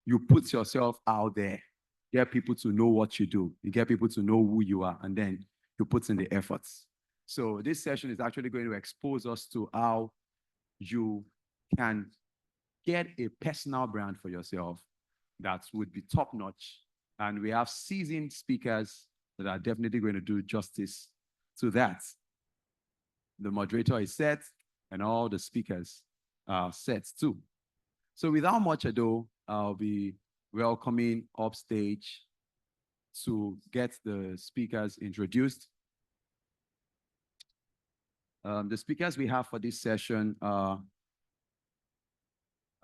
you put yourself out there, get people to know what you do, you get people to know who you are, and then you put in the efforts. So this session is actually going to expose us to how you can get a personal brand for yourself that would be top notch. And we have seasoned speakers that are definitely going to do justice to that. The moderator is set and all the speakers are set too. So without much ado, I'll be welcoming upstage to get the speakers introduced. The speakers we have for this session are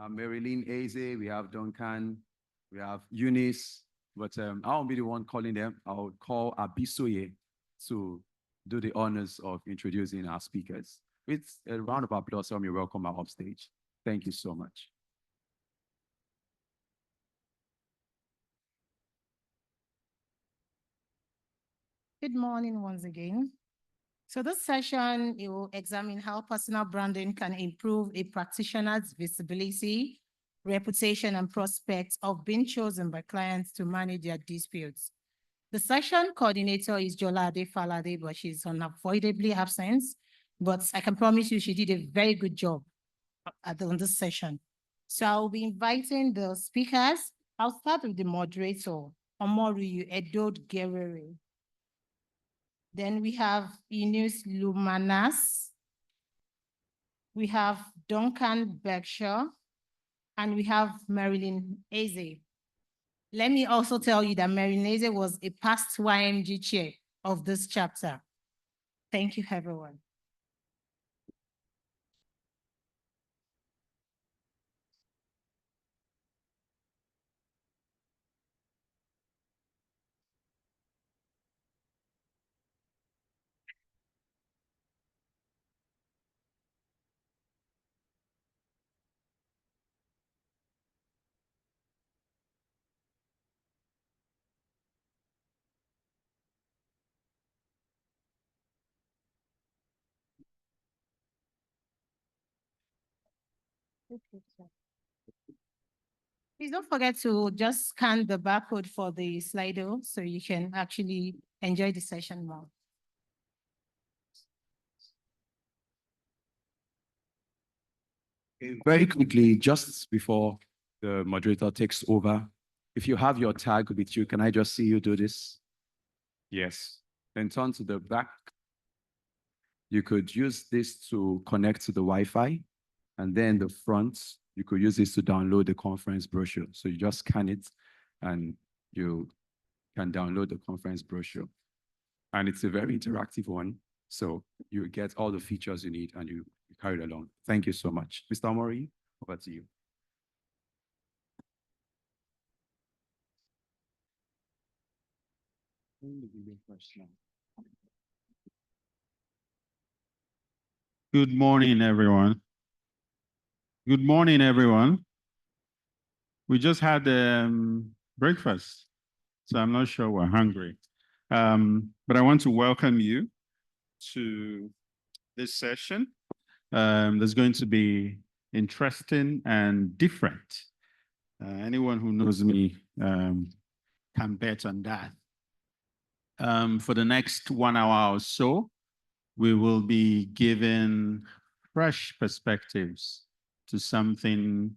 Marilyn Eze, we have Duncan, we have Eunice, but I won't be the one calling them. I'll call Abisoye to do the honors of introducing our speakers. With a round of applause, help me welcome our upstage. Thank you so much. Good morning once again. So this session, it will examine how personal branding can improve a practitioner's visibility, reputation, and prospects of being chosen by clients to manage their disputes. The session coordinator is Jolade Falade, but she's unavoidably absent. But I can promise you she did a very good job on this session. So I'll be inviting the speakers. I'll start with the moderator, Omoruyu Edod Gerere. Then we have Eunice Lumanas. We have Duncan Berkshire. And we have Marilyn Eze. Let me also tell you that Marilyn Eze was a past YMG chair of this chapter. Thank you, everyone. Please don't forget to just scan the barcode for the Slido so you can actually enjoy the session more. Very quickly, just before the moderator takes over, if you have your tag with you, can I just see you do this? Yes. Then turn to the back. You could use this to connect to the Wi-Fi, and then the front, you could use this to download the conference brochure. So you just scan it and you can download the conference brochure. And it's a very interactive one. So you get all the features you need and you carry it along. Thank you so much. Mr. Omori, over to you. Good morning, everyone. Good morning, everyone. We just had breakfast, so I'm not sure we're hungry. But I want to welcome you to this session. That's going to be interesting and different. Anyone who knows me can bet on that. For the next 1 hour or so, we will be giving fresh perspectives to something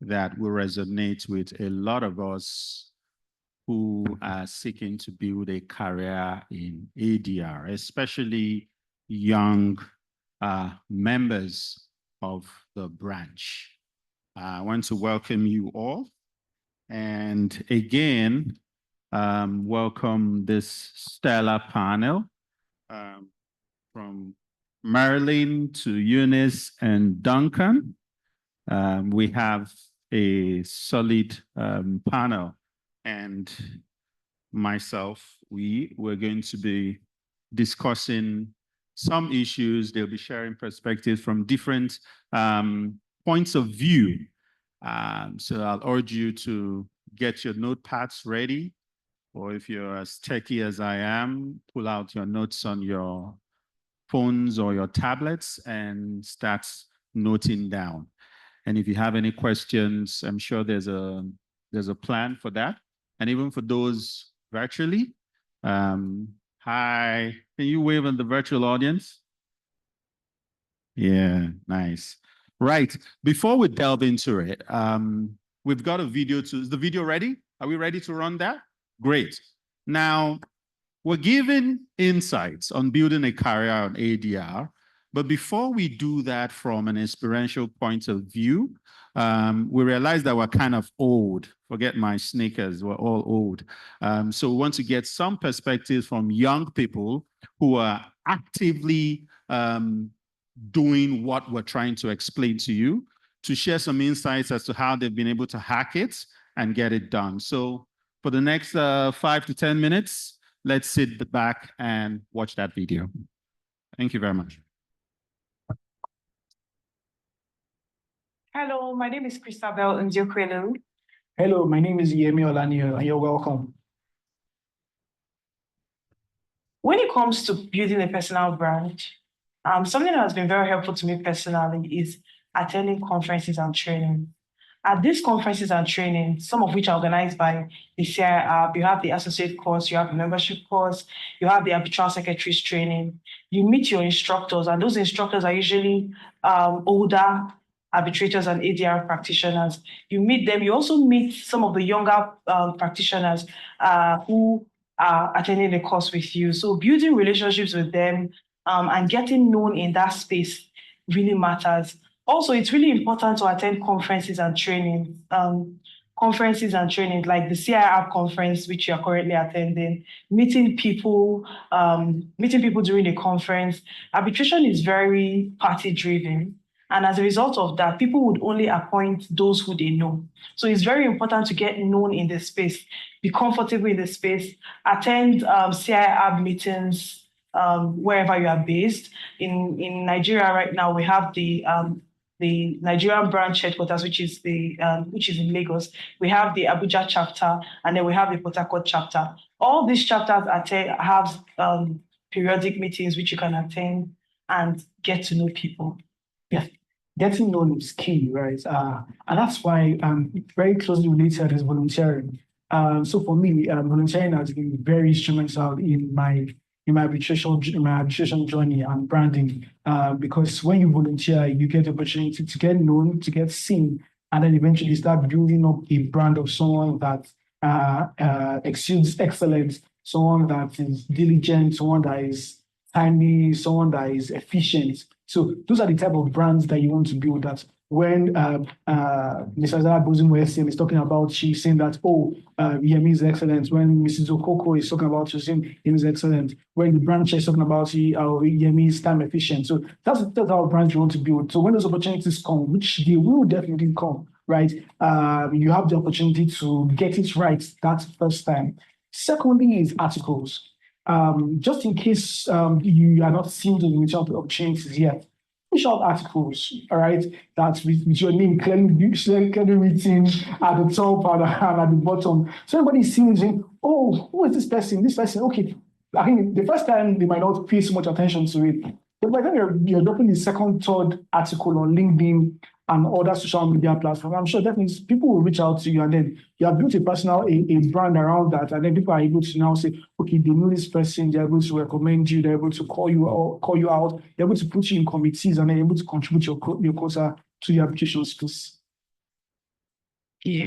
that will resonate with a lot of us who are seeking to build a career in ADR, especially young members of the branch. I want to welcome you all. And again, welcome this stellar panel from Marilyn to Eunice and Duncan. We have a solid panel, and myself, we're going to be discussing some issues. They'll be sharing perspectives from different points of view. So I'll urge you to get your notepads ready, or if you're as techy as I am, pull out your notes on your phones or your tablets and start noting down. And if you have any questions, I'm sure there's a There's a plan for that. And even for those virtually, hi, can you wave at the virtual audience? Yeah, nice. Right. Before we delve into it, we've got a video is the video ready? Are we ready to run that? Great. Now, we're giving insights on building a career on ADR, but before we do that from an experiential point of view, we realize that we're kind of old. Forget my sneakers, we're all old. So we want to get some perspectives from young people who are actively doing what we're trying to explain to you, to share some insights as to how they've been able to hack it and get it done. So for the next 5 to 10 minutes, let's sit back and watch that video. Thank you very much. Hello, my name is Christabel Njokwelu. Hello, my name is Yemi Olanio, and you're welcome. When it comes to building a personal brand, something that has been very helpful to me personally is attending conferences and training. At these conferences and training, some of which are organized by the CIRB, you have the associate course, you have the membership course, you have the arbitral secretaries training. You meet your instructors, and those instructors are usually older arbitrators and ADR practitioners. You meet them. You also meet some of the younger practitioners who are attending the course with you. So building relationships with them and getting known in that space really matters. Also, it's really important to attend conferences and trainings. Like the CIRB conference, which you are currently attending, meeting people during the conference. Arbitration is very party-driven. And as a result of that, people would only appoint those who they know. So it's very important to get known in the space, be comfortable in the space, attend CIRB meetings wherever you are based. In Nigeria right now, we have the Nigerian branch headquarters, which is in Lagos. We have the Abuja chapter, and then we have the Port Harcourt chapter. All these chapters have periodic meetings which you can attend and get to know people. Yeah, getting known is key, right? And that's why very closely related is volunteering. So for me, volunteering has been very instrumental in my arbitration journey and branding, because when you volunteer, you get the opportunity to get known, to get seen, and then eventually start building up a brand of someone that exudes excellence, someone that is diligent, someone that is timely, someone that is efficient. So those are the type of brands that you want to build. That when Mrs. Abuzimwe is talking about, she's saying that, Yemi is excellent. When Mrs. Okoko is talking about, she's saying Yemi is excellent. When the branch is talking about, Yemi is time efficient. So that's our brands you want to build. So when those opportunities come, which they will definitely come, right? You have the opportunity to get it right that first time. Secondly is articles. Just in case you are not seeing the opportunities yet, push out articles, all right, that's with your name clearly written at the top and at the bottom. So everybody is seeing, who is this person? This person, okay. I think the first time they might not pay so much attention to it, but by the time you're dropping the second, third article on LinkedIn and other social media platforms, I'm sure definitely people will reach out to you, and then you have built a brand around that, and then people are able to now say, okay, they know this person, they're able to recommend you, they're able to call you out, they're able to put you in committees, and they're able to contribute your quota to your application space. Yeah.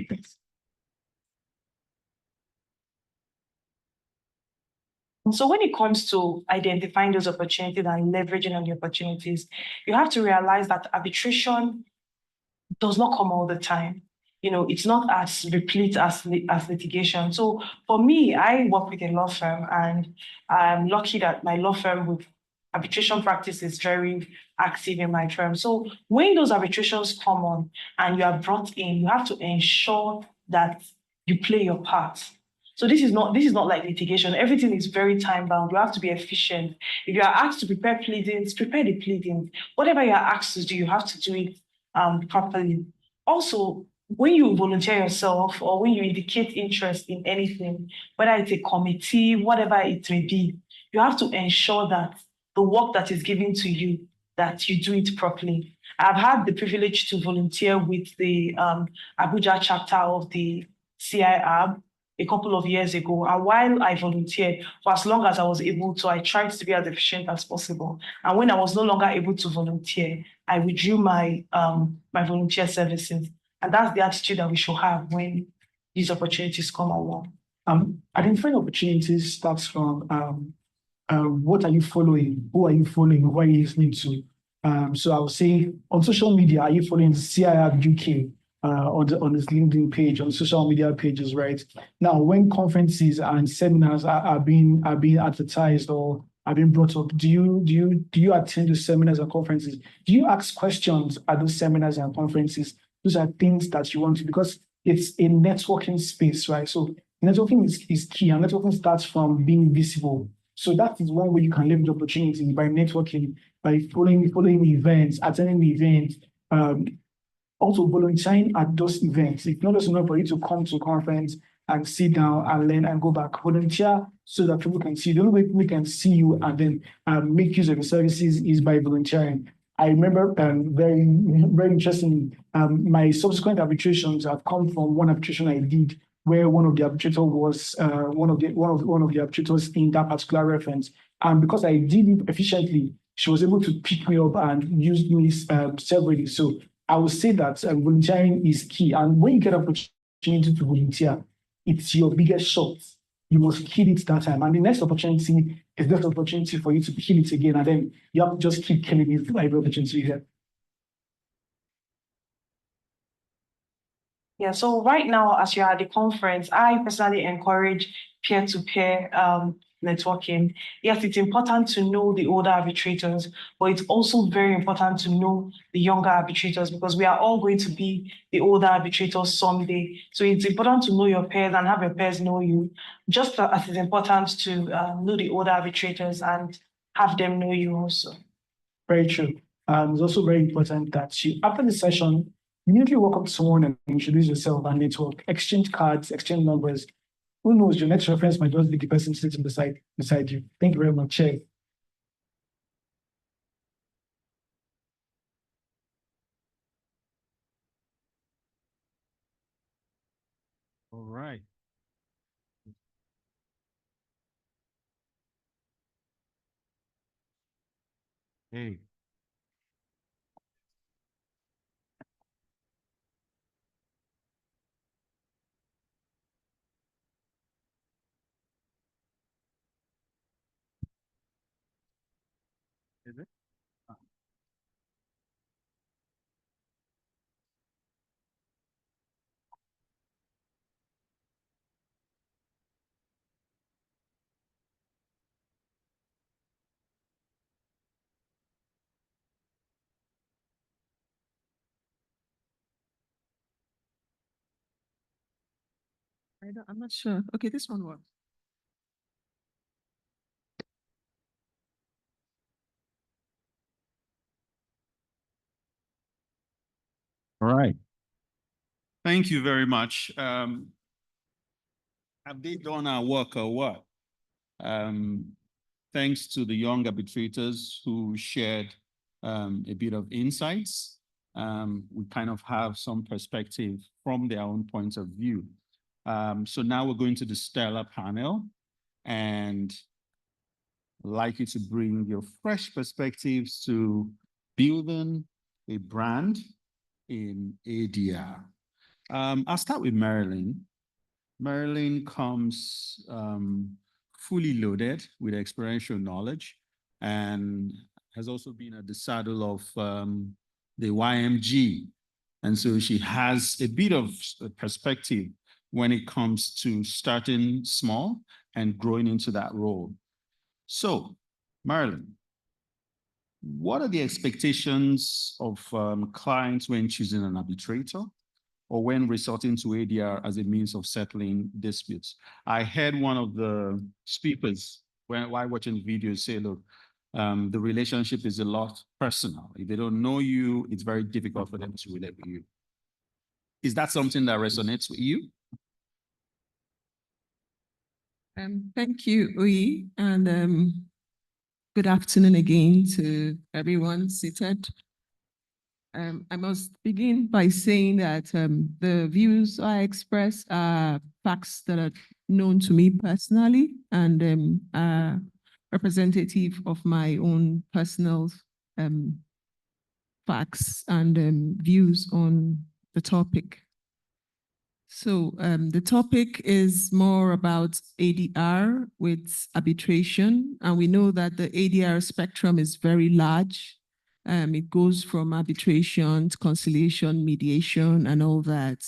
So when it comes to identifying those opportunities and leveraging on the opportunities, you have to realize that arbitration does not come all the time. It's not as replete as litigation. So for me, I work with a law firm, and I'm lucky that my law firm with arbitration practice is very active in my firm. So when those arbitrations come on and you are brought in, you have to ensure that you play your part. So this is not like litigation. Everything is very time bound. You have to be efficient. If you are asked to prepare pleadings, prepare the pleadings. Whatever you are asked to do, you have to do it properly. Also, when you volunteer yourself or when you indicate interest in anything, whether it's a committee, whatever it may be, you have to ensure that the work that is given to you, that you do it properly. I've had the privilege to volunteer with the Abuja chapter of the CIAB a couple of years ago. And while I volunteered, for as long as I was able to, I tried to be as efficient as possible. And when I was no longer able to volunteer, I withdrew my my volunteer services. And that's the attitude that we should have when these opportunities come along. Identifying opportunities starts from what are you following? Who are you following? Who are you listening to? So I would say on social media, are you following CIAB UK on this LinkedIn page, on social media pages, right? Now, when conferences and seminars are being advertised or are being brought up, do you attend the seminars and conferences? Do you ask questions at those seminars and conferences? Those are things that you want to, because it's a networking space, right? So networking is key, and networking starts from being visible. So that is one way you can leverage opportunity, by networking, by following events, attending the events, also volunteering at those events. It's not just enough for you to come to a conference and sit down and learn and go back. Volunteer so that people can see. The only way people can see you and then make use of your services is by volunteering. I remember very, very interesting. My subsequent arbitrations have come from one arbitration I did, where one of the arbitrators was one of the arbitrators in that particular reference. And because I did it efficiently, she was able to pick me up and use me severally. So I would say that volunteering is key. And when you get an opportunity to volunteer, it's your biggest shot. You must kill it that time. And the next opportunity is that opportunity for you to kill it again. And then you have to just keep killing it for every opportunity you get. Yeah, so right now, as you're at the conference, I personally encourage peer-to-peer networking. Yes, it's important to know the older arbitrators, but it's also very important to know the younger arbitrators, because we are all going to be the older arbitrators someday. So it's important to know your peers and have your peers know you, just as it's important to know the older arbitrators and have them know you also. Very true. It's also very important that you, after the session, immediately walk up to someone and introduce yourself and network, exchange cards, exchange numbers. Who knows, your next reference might just be the person sitting beside you. Thank you very much, Chair. All right. Hey. Is it? I'm not sure. Okay, this one works. All right. Thank you very much. Have they done our work or what? Thanks to the young arbitrators who shared a bit of insights. We kind of have some perspective from their own point of view. So now we're going to the stellar panel, and I'd like you to bring your fresh perspectives to building a brand in ADR. I'll start with Marilyn. Marilyn comes fully loaded with experiential knowledge and has also been at the saddle of the YMG. And so she has a bit of a perspective when it comes to starting small and growing into that role. So, Marilyn, what are the expectations of clients when choosing an arbitrator or when resorting to ADR as a means of settling disputes? I heard one of the speakers while watching the video say, look, the relationship is a lot personal. If they don't know you, it's very difficult for them to relate with you. Is that something that resonates with you? Thank you, Uyi, and good afternoon again to everyone seated. I must begin by saying that the views I express are facts that are known to me personally and are representative of my own personal facts and views on the topic. So the topic is more about ADR with arbitration, and we know that the ADR spectrum is very large. It goes from arbitration to conciliation, mediation, and all that.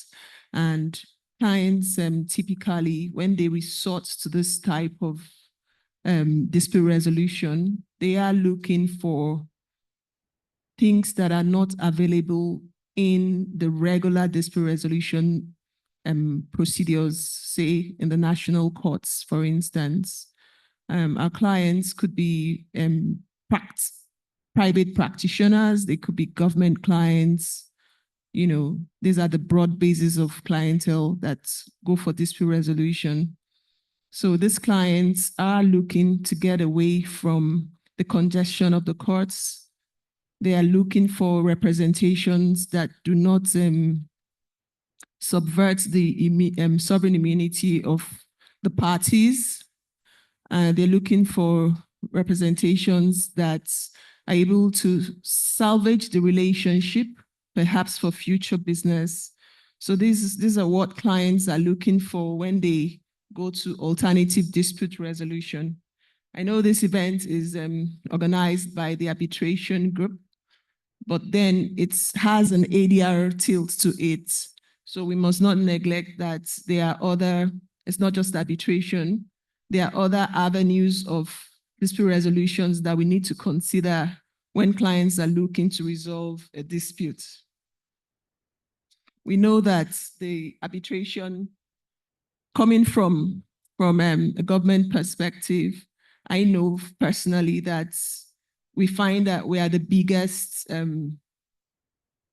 And clients typically, when they resort to this type of dispute resolution, they are looking for things that are not available in the regular dispute resolution procedures, say in the national courts, for instance. Our clients could be private practitioners, they could be government clients. You know, these are the broad bases of clientele that go for dispute resolution. So these clients are looking to get away from the congestion of the courts. They are looking for representations that do not subvert the sovereign immunity of the parties. They're looking for representations that are able to salvage the relationship, perhaps for future business. So these are what clients are looking for when they go to alternative dispute resolution. I know this event is organized by the arbitration group, but then it has an ADR tilt to it. So we must not neglect that there are other, it's not just arbitration, there are other avenues of dispute resolutions that we need to consider when clients are looking to resolve a dispute. We know that the arbitration, coming from a government perspective, I know personally that we find that we are the biggest,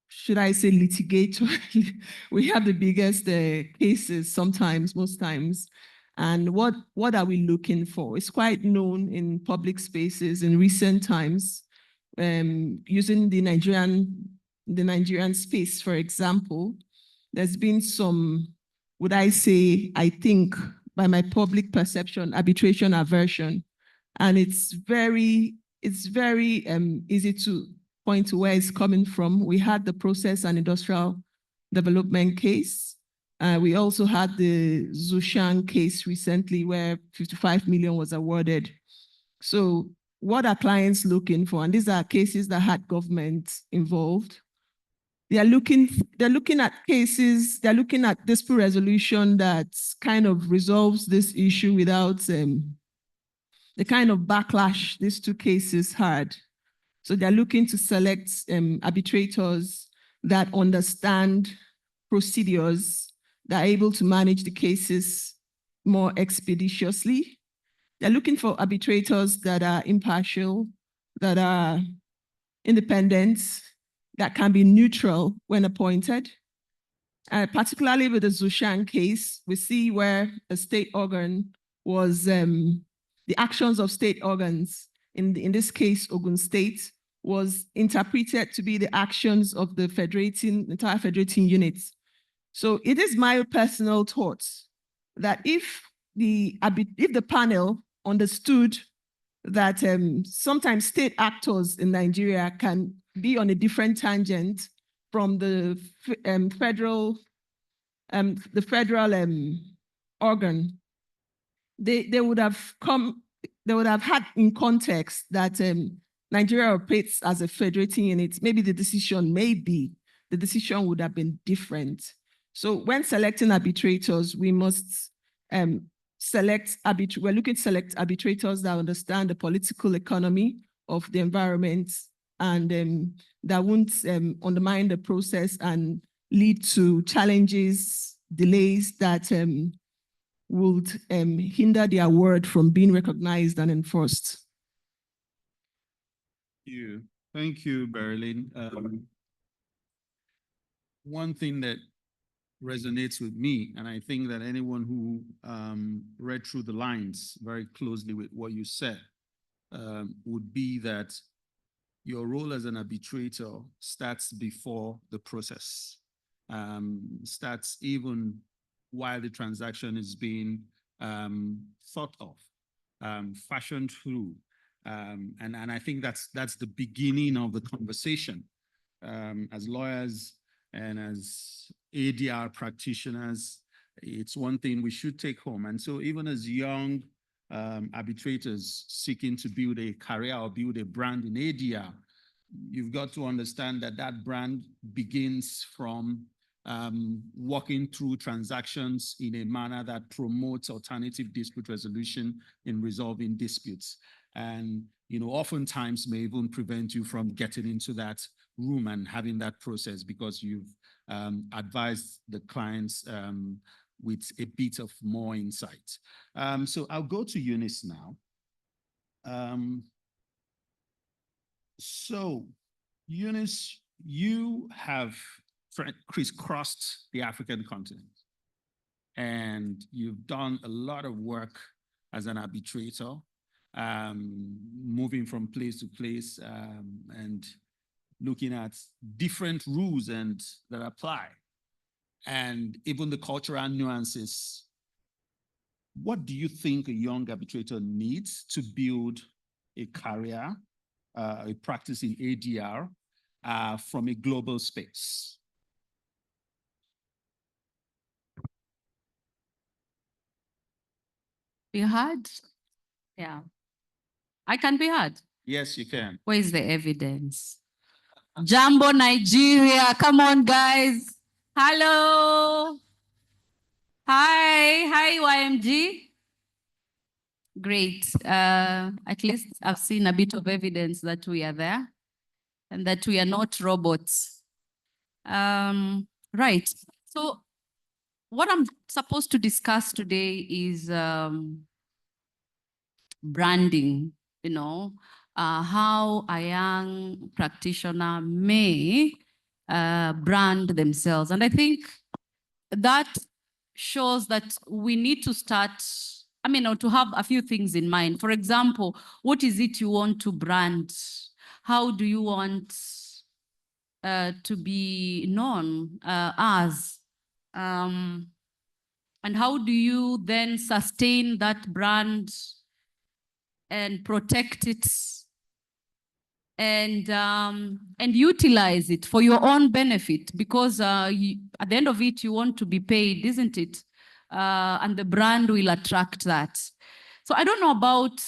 should I say litigator? We have the biggest cases sometimes, most times. And what are we looking for? It's quite known in public spaces in recent times, using the Nigerian space, for example. There's been some, would I say, I think, by my public perception, arbitration aversion. And it's very easy to point to where it's coming from. We had the process and industrial development case. We also had the Zhoushan case recently where 55 million was awarded. So what are clients looking for? And these are cases that had government involved. They're looking at cases, they're looking at dispute resolution that kind of resolves this issue without the kind of backlash these two cases had. So they're looking to select arbitrators that understand procedures, that are able to manage the cases more expeditiously. They're looking for arbitrators that are impartial, that are independent, that can be neutral when appointed. Particularly with the Zhoushan case, we see where a state organ was, the actions of state organs, in this case, Ogun State, was interpreted to be the actions of the entire federating units. So it is my personal thought that if the panel understood that sometimes state actors in Nigeria can be on a different tangent from the federal organ, they would have had in context that Nigeria operates as a federating unit. Maybe the decision would have been different. So when selecting arbitrators, we must we're looking to select arbitrators that understand the political economy of the environment and that won't undermine the process and lead to challenges, delays that would hinder the award from being recognized and enforced. Thank you, Berlin. One thing that resonates with me, and I think that anyone who read through the lines very closely with what you said, would be that your role as an arbitrator starts before the process, starts even while the transaction is being thought of, fashioned through. And I think that's the beginning of the conversation. As lawyers and as ADR practitioners, it's one thing we should take home. And so even as young arbitrators seeking to build a career or build a brand in ADR, you've got to understand that that brand begins from walking through transactions in a manner that promotes alternative dispute resolution in resolving disputes. And, you know, oftentimes may even prevent you from getting into that room and having that process because you've advised the clients with a bit of more insight. So I'll go to Eunice now. So Eunice, you have crisscrossed the African continent and you've done a lot of work as an arbitrator, moving from place to place and looking at different rules that apply and even the cultural nuances. What do you think a young arbitrator needs to build a career, a practice in ADR from a global space? Be heard? Yeah. I can be heard. Yes, you can. Where is the evidence? Jambo Nigeria, come on guys. Hello. Hi, YMG. Great. At least I've seen a bit of evidence that we are there and that we are not robots. Right. So what I'm supposed to discuss today is branding, you know, how a young practitioner may brand themselves. And I think that shows that we need to start, or to have a few things in mind. For example, what is it you want to brand? How do you want to be known as? And how do you then sustain that brand and protect it and utilize it for your own benefit? Because at the end of it, you want to be paid, isn't it? And the brand will attract that. So I don't know about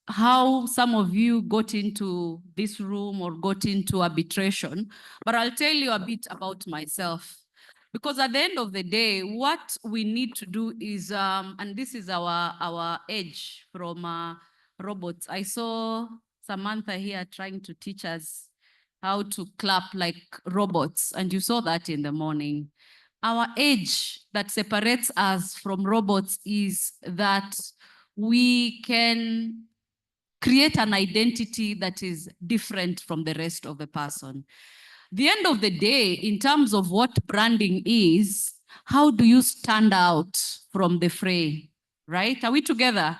how some of you got into this room or got into arbitration, but I'll tell you a bit about myself. Because at the end of the day, what we need to do is, and this is our edge from robots. I saw Samantha here trying to teach us how to clap like robots, and you saw that in the morning. Our edge that separates us from robots is that we can create an identity that is different from the rest of the person. The end of the day, in terms of what branding is, how do you stand out from the fray, right? Are we together?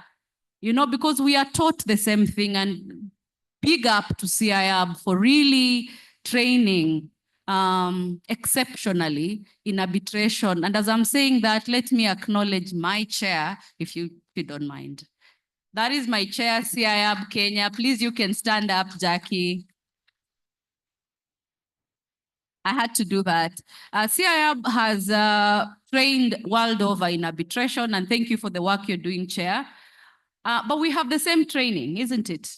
You know, because we are taught the same thing, and big up to CIAB for really training exceptionally in arbitration. And as I'm saying that, let me acknowledge my chair, if you don't mind. That is my chair, CIAB Kenya. Please, you can stand up, Jackie. I had to do that. CIAB has trained world over in arbitration, and thank you for the work you're doing, Chair. But we have the same training, isn't it?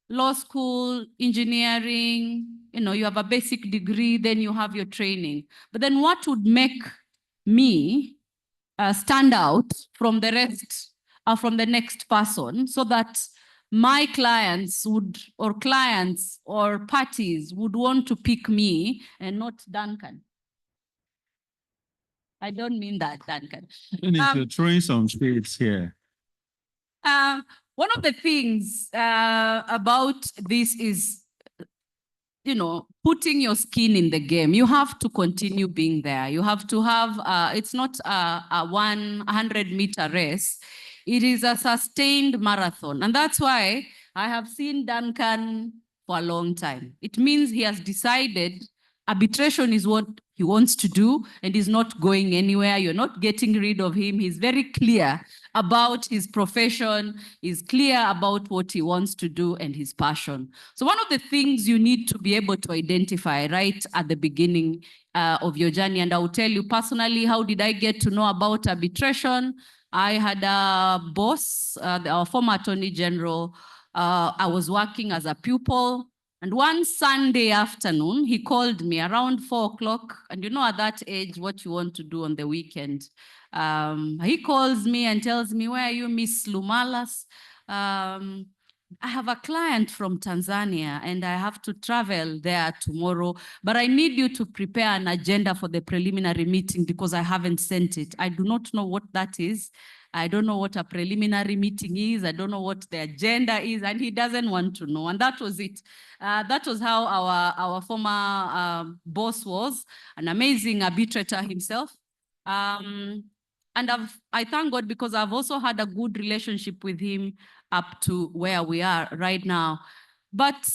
Law school, engineering, you have a basic degree, then you have your training. But then what would make me stand out from the rest, from the next person, so that my clients or parties would want to pick me and not Duncan? I don't mean that, Duncan. You need to train some spirits here. One of the things about this is, putting your skin in the game. You have to continue being there. You have to have, it's not a 100-meter race. It is a sustained marathon. And that's why I have seen Duncan for a long time. It means he has decided arbitration is what he wants to do and is not going anywhere. You're not getting rid of him. He's very clear about his profession, he's clear about what he wants to do and his passion. So one of the things you need to be able to identify right at the beginning of your journey, and I will tell you personally, how did I get to know about arbitration? I had a boss, our former Attorney General. I was working as a pupil. And one Sunday afternoon, he called me around 4 o'clock. And you know, at that age, what you want to do on the weekend. He calls me and tells me, "Where are you, Miss Lumalas? I have a client from Tanzania and I have to travel there tomorrow, but I need you to prepare an agenda for the preliminary meeting because I haven't sent it. I do not know what that is. I don't know what a preliminary meeting is. I don't know what the agenda is," and he doesn't want to know. And that was it. That was how our former boss was, an amazing arbitrator himself. And I thank God because I've also had a good relationship with him up to where we are right now. But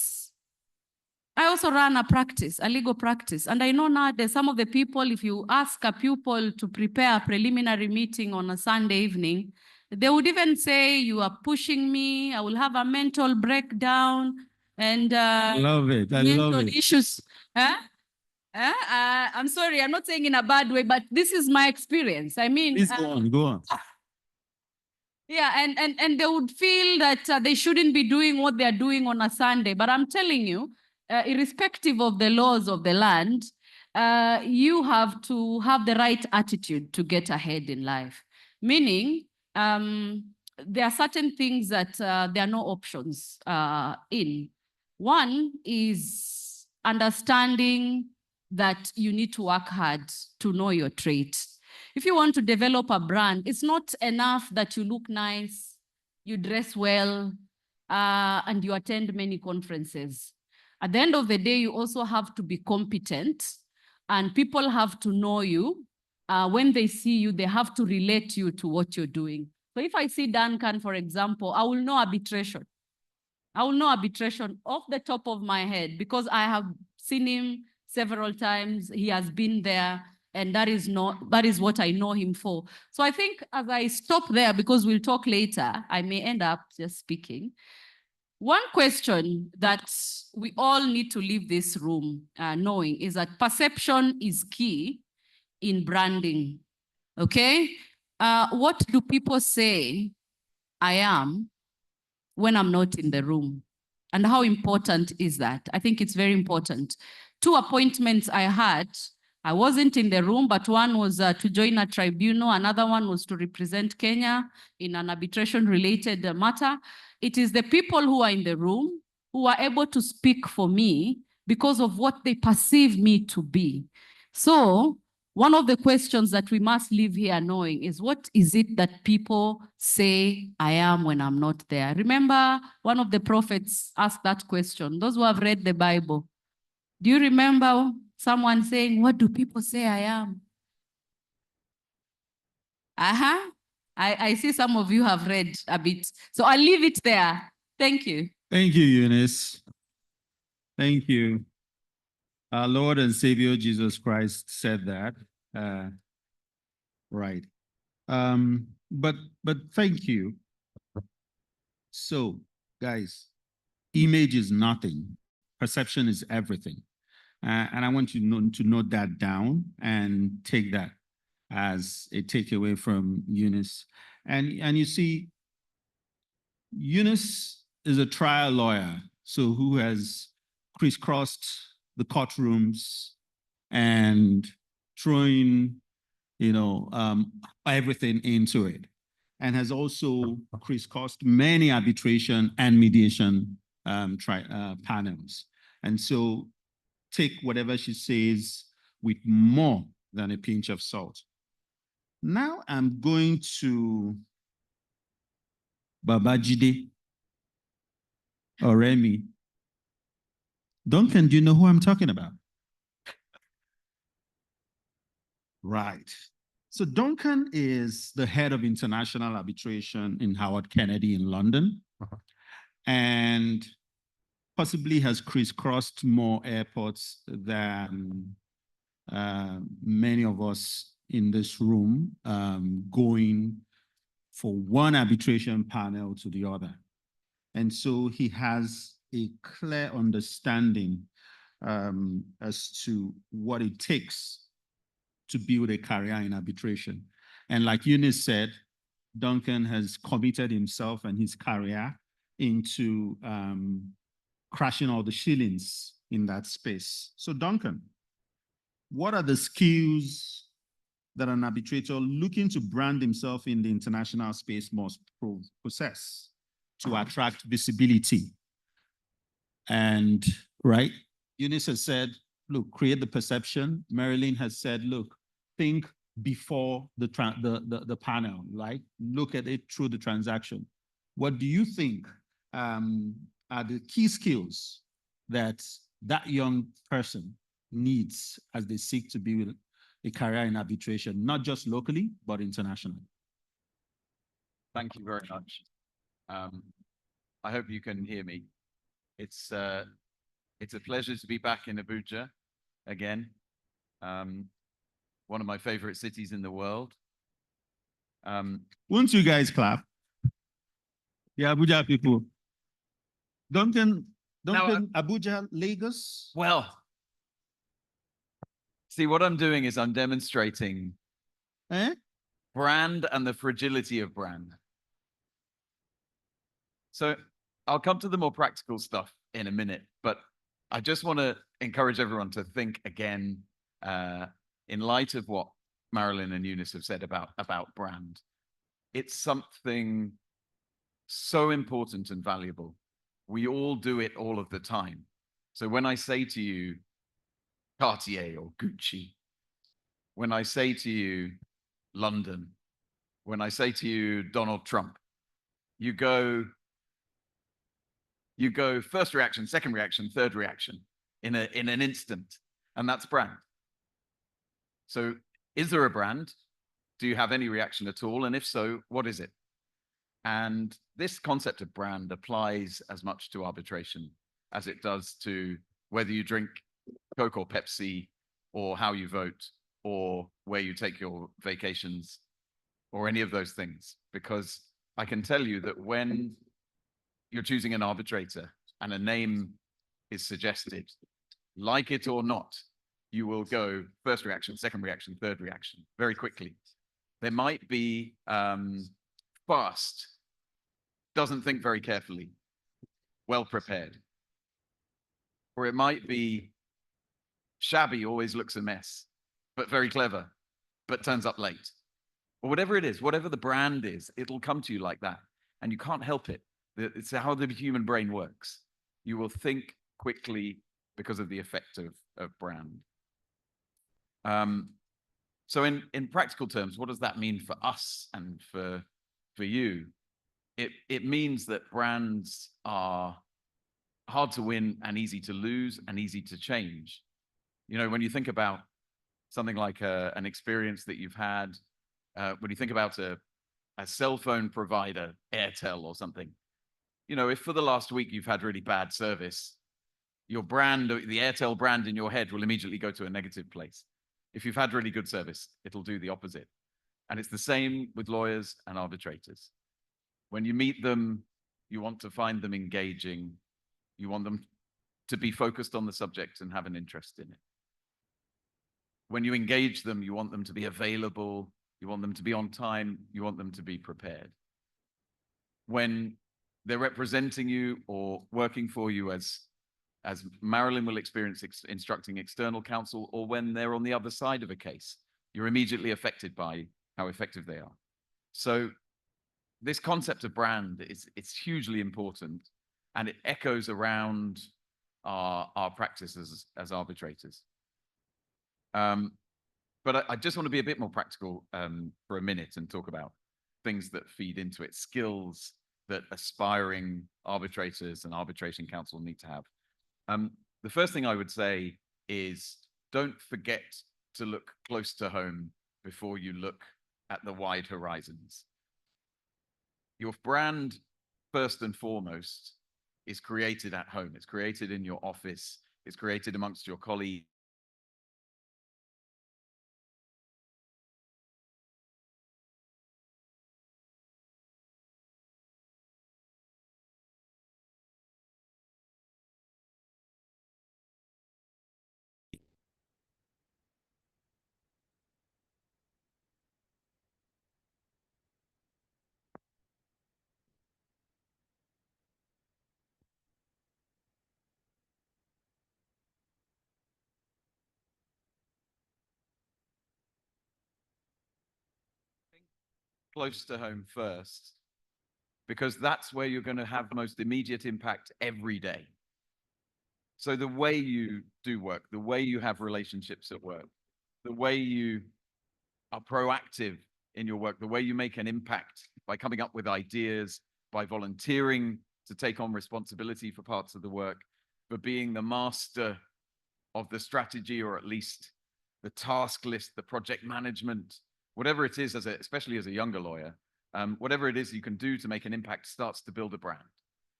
I also run a practice, a legal practice. And I know nowadays some of the people, if you ask a pupil to prepare a preliminary meeting on a Sunday evening, they would even say, "You are pushing me, I will have a mental breakdown." And Love it. I love mental it. issues. I'm sorry, I'm not saying in a bad way, but this is my experience. I mean, Please go on, go on. yeah, and they would feel that they shouldn't be doing what they're doing on a Sunday. But I'm telling you, irrespective of the laws of the land, you have to have the right attitude to get ahead in life. Meaning, there are certain things that there are no options in. One is understanding that you need to work hard to know your trade. If you want to develop a brand, it's not enough that you look nice, you dress well, and you attend many conferences. At the end of the day, you also have to be competent, and people have to know you. When they see you, they have to relate you to what you're doing. So if I see Duncan, for example, I will know arbitration. I will know arbitration off the top of my head because I have seen him several times. He has been there, and that is what I know him for. So I think as I stop there, because we'll talk later, I may end up just speaking. One question that we all need to leave this room knowing is that perception is key in branding, okay? What do people say I am when I'm not in the room? And how important is that? I think it's very important. 2 appointments I had, I wasn't in the room, but one was to join a tribunal. Another one was to represent Kenya in an arbitration-related matter. It is the people who are in the room who are able to speak for me because of what they perceive me to be. So one of the questions that we must leave here knowing is, what is it that people say I am when I'm not there? Remember, one of the prophets asked that question. Those who have read the Bible, do you remember someone saying, "What do people say I am?" I see some of you have read a bit. So I'll leave it there. Thank you. Thank you, Eunice. Thank you. Our Lord and Savior Jesus Christ said that. Right. But thank you. So, guys, image is nothing. Perception is everything. And I want you to note that down and take that as a takeaway from Eunice. And you see, Eunice is a trial lawyer, so who has crisscrossed the courtrooms and throwing, everything into it, and has also crisscrossed many arbitration and mediation panels. And so take whatever she says with more than a pinch of salt. Now I'm going to Babajide or Remy. Duncan, do you know who I'm talking about? Right. So Duncan is the head of international arbitration in Howard Kennedy in London. And possibly has crisscrossed more airports than many of us in this room, going for one arbitration panel to the other. And so he has a clear understanding as to what it takes to build a career in arbitration. And like Eunice said, Duncan has committed himself and his career into crashing all the shillings in that space. So Duncan, what are the skills that an arbitrator looking to brand himself in the international space must possess to attract visibility? And right, Eunice has said, look, create the perception. Marilyn has said, look, think before the panel, right? Look at it through the transaction. What do you think are the key skills that that young person needs as they seek to build a career in arbitration, not just locally, but internationally? Thank you very much. I hope you can hear me. It's a pleasure to be back in Abuja again. One of my favorite cities in the world. Won't you guys clap? Yeah, Abuja people. Duncan, Abuja, Lagos? Well, see, what I'm doing is I'm demonstrating brand and the fragility of brand. So I'll come to the more practical stuff in a minute, but I just want to encourage everyone to think again, in light of what Marilyn and Eunice have said about brand. It's something so important and valuable. We all do it all of the time. So when I say to you, Cartier or Gucci, when I say to you, London, when I say to you, Donald Trump, you go first reaction, second reaction, third reaction in an instant, and that's brand. So is there a brand? Do you have any reaction at all? And if so, what is it? And this concept of brand applies as much to arbitration as it does to whether you drink Coke or Pepsi, or how you vote, or where you take your vacations, or any of those things. Because I can tell you that when you're choosing an arbitrator and a name is suggested, like it or not, you will go first reaction, second reaction, third reaction very quickly. There might be fast, doesn't think very carefully, well prepared. Or it might be shabby, always looks a mess, but very clever, but turns up late. Or whatever it is, whatever the brand is, it'll come to you like that. And you can't help it. It's how the human brain works. You will think quickly because of the effect of brand. So in practical terms, what does that mean for us and for you? It means that brands are hard to win and easy to lose and easy to change. You know, when you think about something like an experience that you've had, when you think about a cell phone provider, Airtel or something, you know, if for the last week you've had really bad service, your brand, the Airtel brand in your head will immediately go to a negative place. If you've had really good service, it'll do the opposite. And it's the same with lawyers and arbitrators. When you meet them, you want to find them engaging. You want them to be focused on the subject and have an interest in it. When you engage them, you want them to be available. You want them to be on time. You want them to be prepared. When they're representing you or working for you, as Marilyn will experience instructing external counsel, or when they're on the other side of a case, you're immediately affected by how effective they are. So this concept of brand it's hugely important, and it echoes around our practices as arbitrators. But I just want to be a bit more practical for a minute and talk about things that feed into it, skills that aspiring arbitrators and arbitration counsel need to have. The first thing I would say is don't forget to look close to home before you look at the wide horizons. Your brand, first and foremost, is created at home. It's created in your office. It's created amongst your colleagues. Close to home first, because that's where you're going to have most immediate impact every day. So the way you do work, the way you have relationships at work, the way you are proactive in your work, the way you make an impact by coming up with ideas, by volunteering to take on responsibility for parts of the work, for being the master of the strategy, or at least the task list, the project management, whatever it is, especially as a younger lawyer, whatever it is you can do to make an impact starts to build a brand.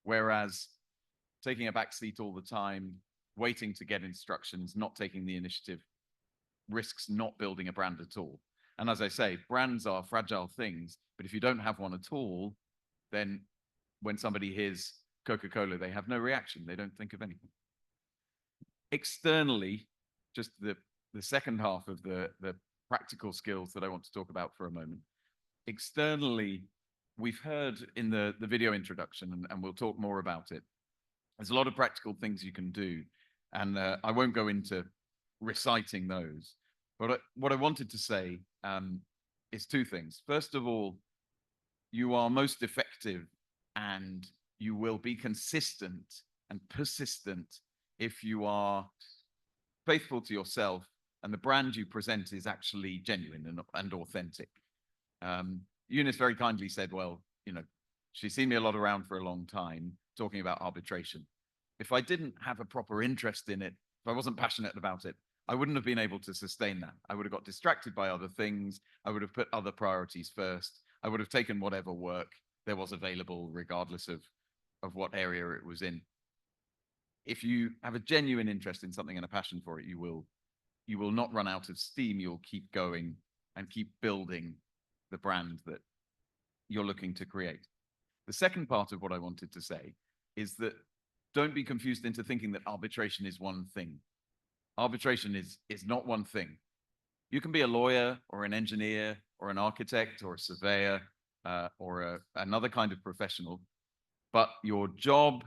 Whereas taking a back seat all the time, waiting to get instructions, not taking the initiative, risks not building a brand at all. And as I say, brands are fragile things, but if you don't have one at all, then when somebody hears Coca-Cola, they have no reaction. They don't think of anything. Externally, just the second half of the practical skills that I want to talk about for a moment. Externally, we've heard in the video introduction, and we'll talk more about it. There's a lot of practical things you can do, and I won't go into reciting those. But what I wanted to say is two things. First of all, you are most effective and you will be consistent and persistent if you are faithful to yourself and the brand you present is actually genuine and authentic. Eunice very kindly said, well, you know, she's seen me a lot around for a long time talking about arbitration. If I didn't have a proper interest in it, if I wasn't passionate about it, I wouldn't have been able to sustain that. I would have got distracted by other things. I would have put other priorities first. I would have taken whatever work there was available, regardless of what area it was in. If you have a genuine interest in something and a passion for it, you will not run out of steam. You'll keep going and keep building the brand that you're looking to create. The second part of what I wanted to say is that don't be confused into thinking that arbitration is one thing. Arbitration is not one thing. You can be a lawyer or an engineer or an architect or a surveyor or another kind of professional, but your job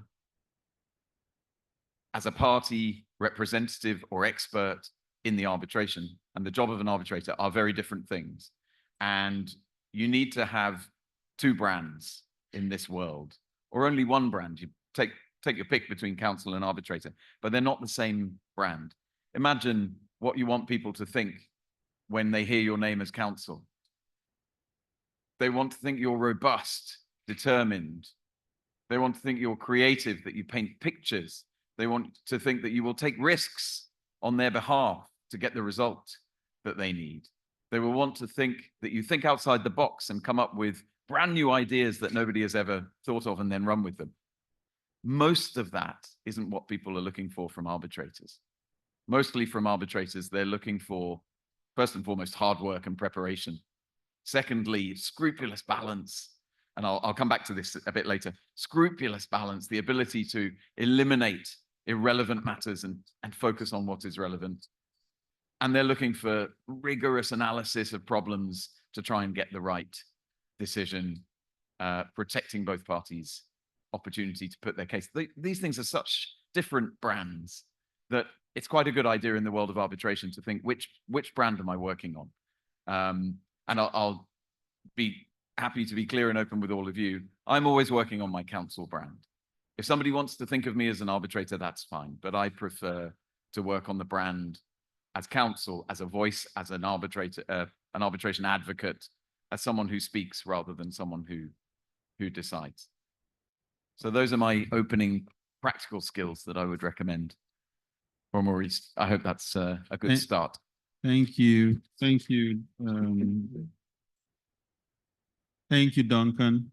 as a party representative or expert in the arbitration and the job of an arbitrator are very different things. And you need to have two brands in this world, or only one brand. You take your pick between counsel and arbitrator, but they're not the same brand. Imagine what you want people to think when they hear your name as counsel. They want to think you're robust, determined. They want to think you're creative, that you paint pictures. They want to think that you will take risks on their behalf to get the result that they need. They will want to think that you think outside the box and come up with brand new ideas that nobody has ever thought of and then run with them. Most of that isn't what people are looking for from arbitrators. Mostly from arbitrators, they're looking for, first and foremost, hard work and preparation. Secondly, scrupulous balance. And I'll come back to this a bit later. Scrupulous balance, the ability to eliminate irrelevant matters and focus on what is relevant. And they're looking for rigorous analysis of problems to try and get the right decision, protecting both parties' opportunity to put their case. These things are such different brands that it's quite a good idea in the world of arbitration to think, which brand am I working on? And I'll be happy to be clear and open with all of you. I'm always working on my counsel brand. If somebody wants to think of me as an arbitrator, that's fine. But I prefer to work on the brand as counsel, as a voice, as an arbitrator, an arbitration advocate, as someone who speaks rather than someone who decides. So those are my opening practical skills that I would recommend for Maurice. I hope that's a good start. Thank you. Thank you. Thank you, Duncan.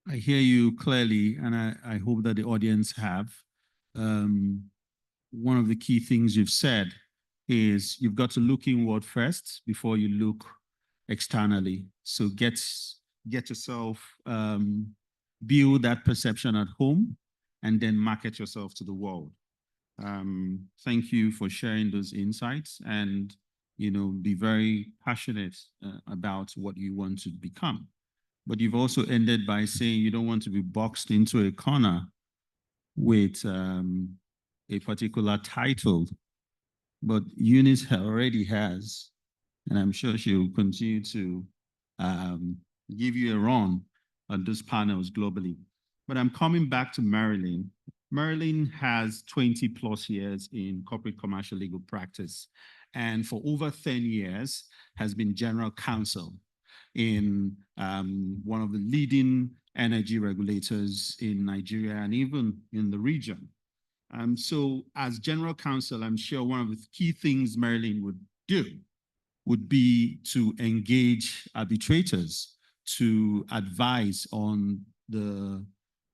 I hear you clearly, and I hope that the audience have. One of the key things you've said is you've got to look inward first before you look externally. So get yourself, build that perception at home, and then market yourself to the world. Thank you for sharing those insights, and be very passionate about what you want to become. But you've also ended by saying you don't want to be boxed into a corner with a particular title, but Eunice already has, and I'm sure she'll continue to give you a run on those panels globally. But I'm coming back to Marilyn. Marilyn has 20 plus years in corporate commercial legal practice, and for over 10 years has been general counsel in one of the leading energy regulators in Nigeria and even in the region. So as general counsel, I'm sure one of the key things Marilyn would do would be to engage arbitrators to advise on the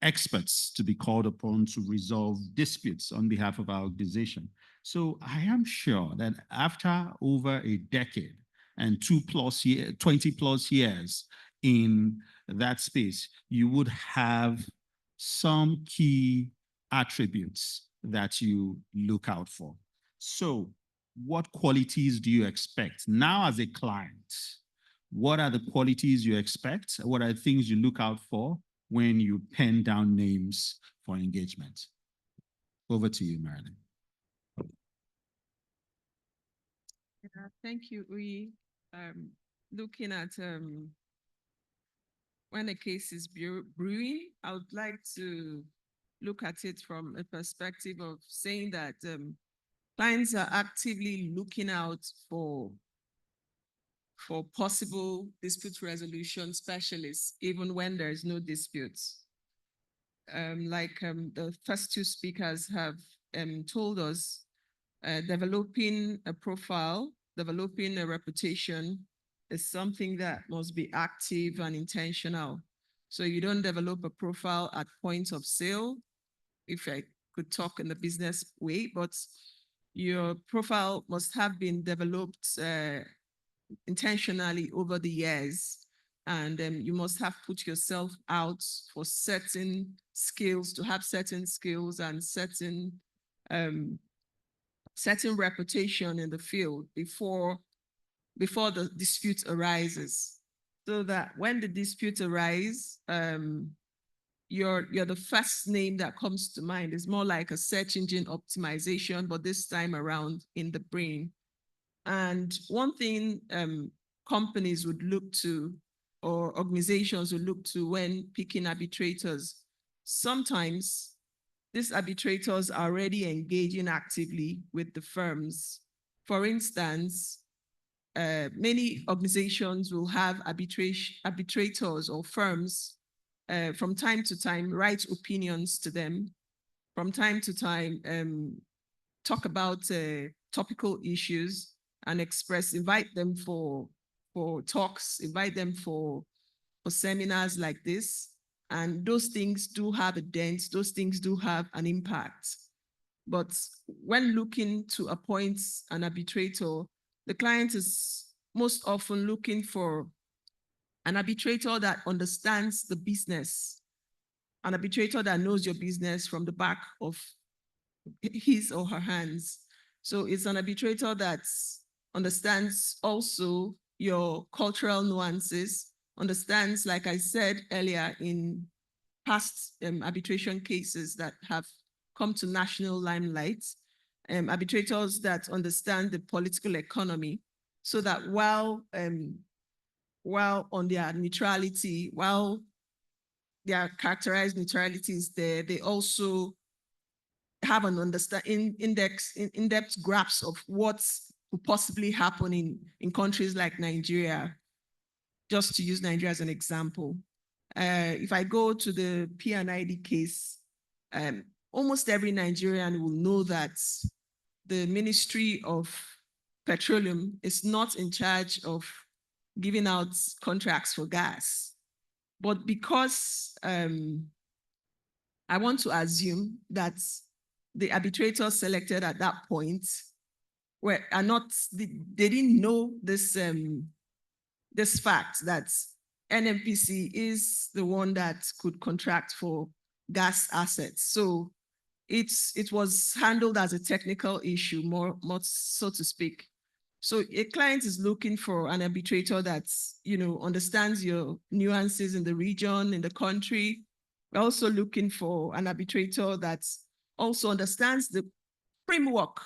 experts to be called upon to resolve disputes on behalf of our organization. So I am sure that after over a decade and 20 plus years in that space, you would have some key attributes that you look out for. So what qualities do you expect? Now as a client, what are the qualities you expect? What are the things you look out for when you pen down names for engagement? Over to you, Marilyn. Thank you. We looking at when a case is brewing, I would like to look at it from a perspective of saying that clients are actively looking out for possible dispute resolution specialists, even when there is no disputes. The first two speakers have told us, developing a profile, developing a reputation is something that must be active and intentional. So you don't develop a profile at point of sale, if I could talk in the business way, but your profile must have been developed intentionally over the years. And you must have put yourself out for certain skills, to have certain skills and certain reputation in the field before the dispute arises. So that when the dispute arises, you're the first name that comes to mind. It's more like a search engine optimization, but this time around in the brain. And one thing companies would look to, or organizations would look to when picking arbitrators, sometimes these arbitrators are already engaging actively with the firms. For instance, many organizations will have arbitrators or firms from time to time write opinions to them, from time to time talk about topical issues and invite them for talks, invite them for seminars like this. And those things do have a dent, those things do have an impact. But when looking to appoint an arbitrator, the client is most often looking for an arbitrator that understands the business, an arbitrator that knows your business from the back of his or her hands. So it's an arbitrator that understands also your cultural nuances, understands, like I said earlier, in past arbitration cases that have come to national limelight, arbitrators that understand the political economy, so that while on their neutrality, while their characterized neutrality is there, they also have an in-depth grasp of what could possibly happen in countries like Nigeria, just to use Nigeria as an example. If I go to the P&ID case, almost every Nigerian will know that the Ministry of Petroleum is not in charge of giving out contracts for gas. But because I want to assume that the arbitrators selected at that point they didn't know this this fact that NNPC is the one that could contract for gas assets. So it was handled as a technical issue, more so to speak. So a client is looking for an arbitrator that's, understands your nuances in the region, in the country. We're also looking for an arbitrator that also understands the framework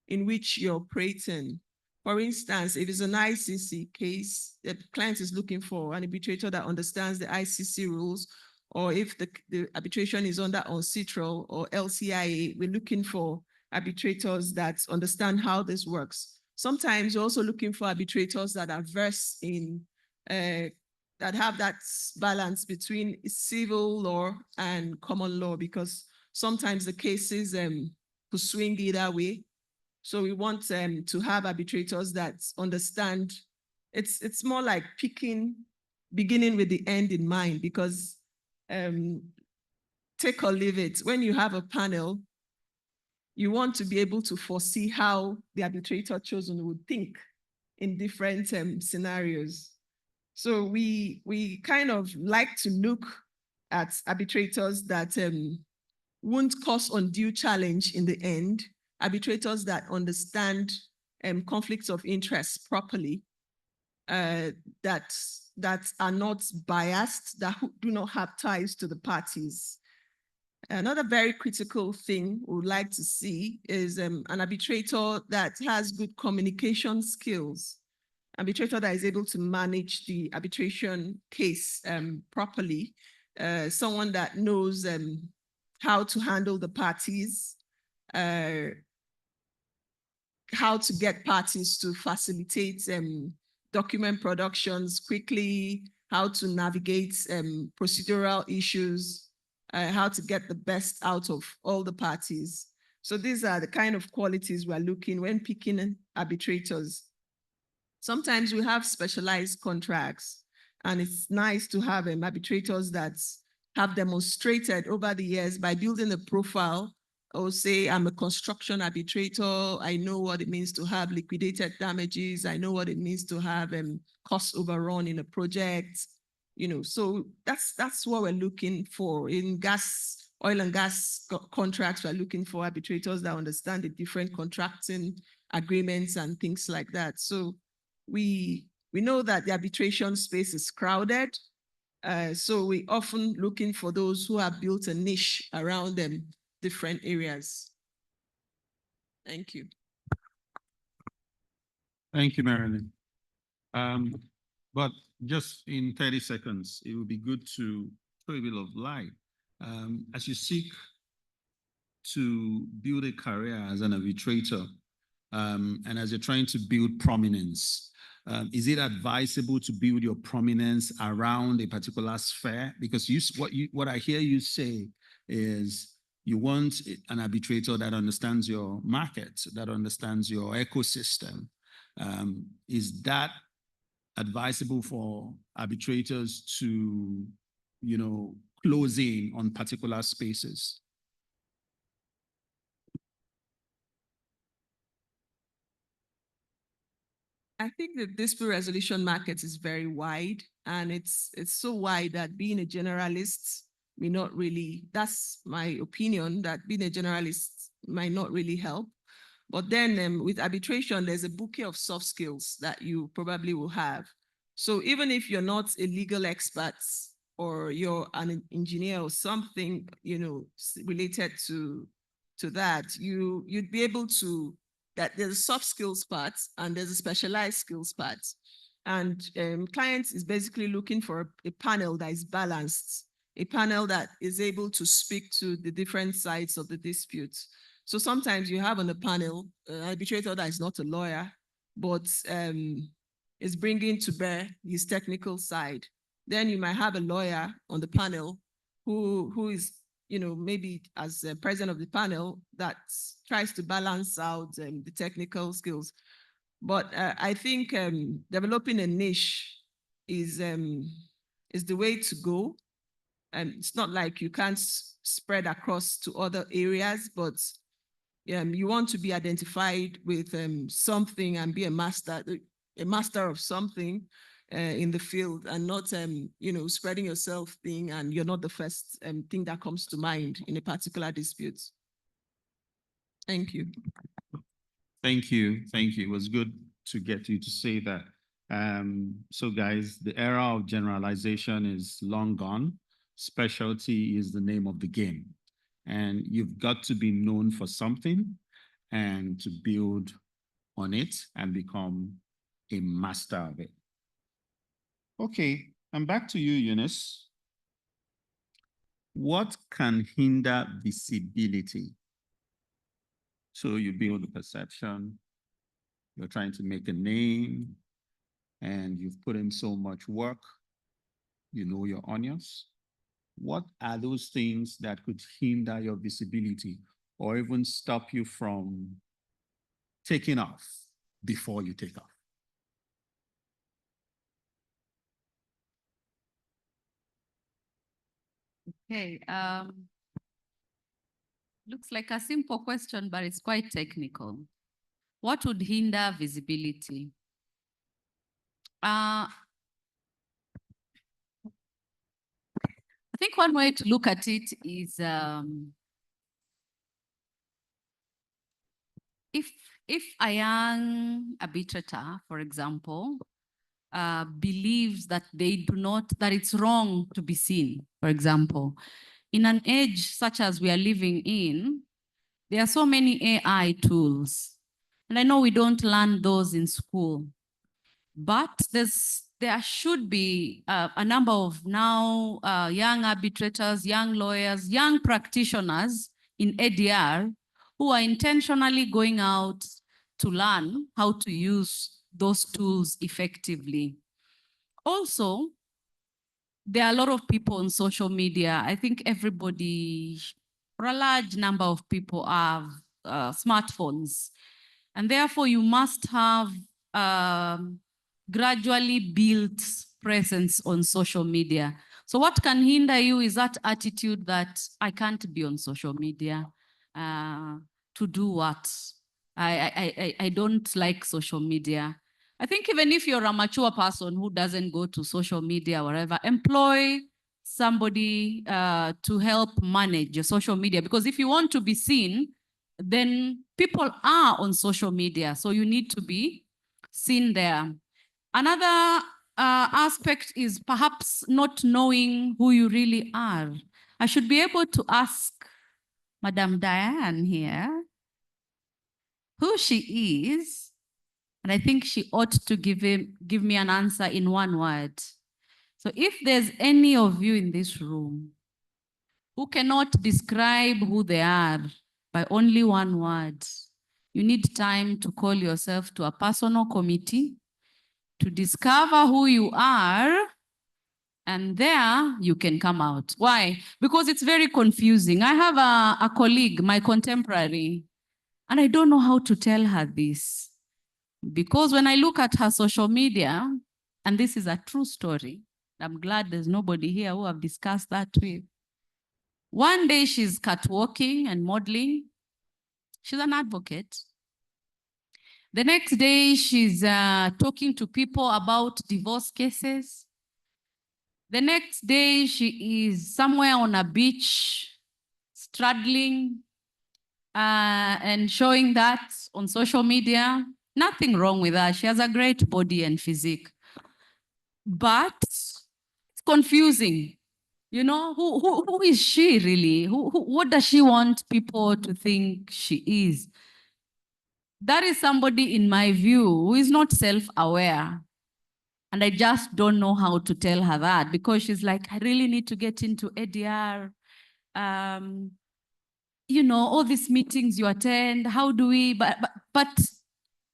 in which you're operating. For instance, if it's an ICC case, the client is looking for an arbitrator that understands the ICC rules, or if the arbitration is under UNCITRAL or LCIA, we're looking for arbitrators that understand how this works. Sometimes we're also looking for arbitrators that are versed in, that have that balance between civil law and common law, because sometimes the cases could swing either way. So we want to have arbitrators that understand. It's more like beginning with the end in mind, because take or leave it, when you have a panel, you want to be able to foresee how the arbitrator chosen would think in different scenarios. So we kind of like to look at arbitrators that won't cause undue challenge in the end, arbitrators that understand conflicts of interest properly, that are not biased, that do not have ties to the parties. Another very critical thing we would like to see is an arbitrator that has good communication skills, arbitrator that is able to manage the arbitration case properly, someone that knows how to handle the parties, how to get parties to facilitate document productions quickly, how to navigate procedural issues, how to get the best out of all the parties. So these are the kind of qualities we're looking when picking arbitrators. Sometimes we have specialized contracts, and it's nice to have arbitrators that have demonstrated over the years by building a profile. Or say, I'm a construction arbitrator. I know what it means to have liquidated damages. I know what it means to have cost overrun in a project. So that's what we're looking for in oil and gas contracts. We're looking for arbitrators that understand the different contracting agreements and things like that. So we know that the arbitration space is crowded. So we often looking for those who have built a niche around them, different areas. Thank you. Thank you, Marilyn. But just in 30 seconds, it would be good to throw a bit of light. As you seek to build a career as an arbitrator, and as you're trying to build prominence, is it advisable to build your prominence around a particular sphere? Because what I hear you say is you want an arbitrator that understands your market, that understands your ecosystem. Is that advisable for arbitrators to, close in on particular spaces? I think the dispute resolution market is very wide, and it's so wide that being a generalist may not really, that's my opinion, that being a generalist might not really help. But then with arbitration, there's a bouquet of soft skills that you probably will have. So even if you're not a legal expert or you're an engineer or something, related to that, you'd be able to, that there's a soft skills part and there's a specialized skills part. And clients is basically looking for a panel that is balanced, a panel that is able to speak to the different sides of the dispute. So sometimes you have on the panel an arbitrator that is not a lawyer, but is bringing to bear his technical side. Then you might have a lawyer on the panel who is, maybe as president of the panel that tries to balance out the technical skills. But I think developing a niche is is the way to go. And it's not like you can't spread across to other areas, but you want to be identified with something and be a master of something in the field, and not spreading yourself thing, and you're not the first thing that comes to mind in a particular dispute. Thank you. Thank you. Thank you. It was good to get you to say that. So guys, the era of generalization is long gone. Specialty is the name of the game. And you've got to be known for something and to build on it and become a master of it. Okay, I'm back to you, Eunice. What can hinder visibility? So you build a perception, you're trying to make a name, and you've put in so much work, you know your onions. What are those things that could hinder your visibility or even stop you from taking off before you take off? Okay, looks like a simple question, but it's quite technical. What would hinder visibility? I think one way to look at it is if a young arbitrator, for example, believes that that it's wrong to be seen, for example, in an age such as we are living in, there are so many AI tools. And I know we don't learn those in school, but there should be a number of now young arbitrators, young lawyers, young practitioners in ADR who are intentionally going out to learn how to use those tools effectively. Also, there are a lot of people on social media. I think everybody, or a large number of people, have smartphones. And therefore, you must have gradually built presence on social media. So what can hinder you is that attitude that I can't be on social media to do what? I don't like social media. I think even if you're a mature person who doesn't go to social media or whatever, employ somebody to help manage your social media. Because if you want to be seen, then people are on social media. So you need to be seen there. Another aspect is perhaps not knowing who you really are. I should be able to ask Madam Diane here who she is, and I think she ought to give me an answer in one word. So if there's any of you in this room who cannot describe who they are by only one word, you need time to call yourself to a personal committee to discover who you are, and there you can come out. Why? Because it's very confusing. I have a colleague, my contemporary, and I don't know how to tell her this. Because when I look at her social media, and this is a true story, I'm glad there's nobody here who I've discussed that with. One day she's catwalking and modeling. She's an advocate. The next day she's talking to people about divorce cases. The next day she is somewhere on a beach, straddling and showing that on social media. Nothing wrong with her. She has a great body and physique. But it's confusing. You know, who is she really? What does she want people to think she is? That is somebody, in my view, who is not self-aware. And I just don't know how to tell her that, because she's like, I really need to get into ADR. You know, all these meetings you attend, how do we, but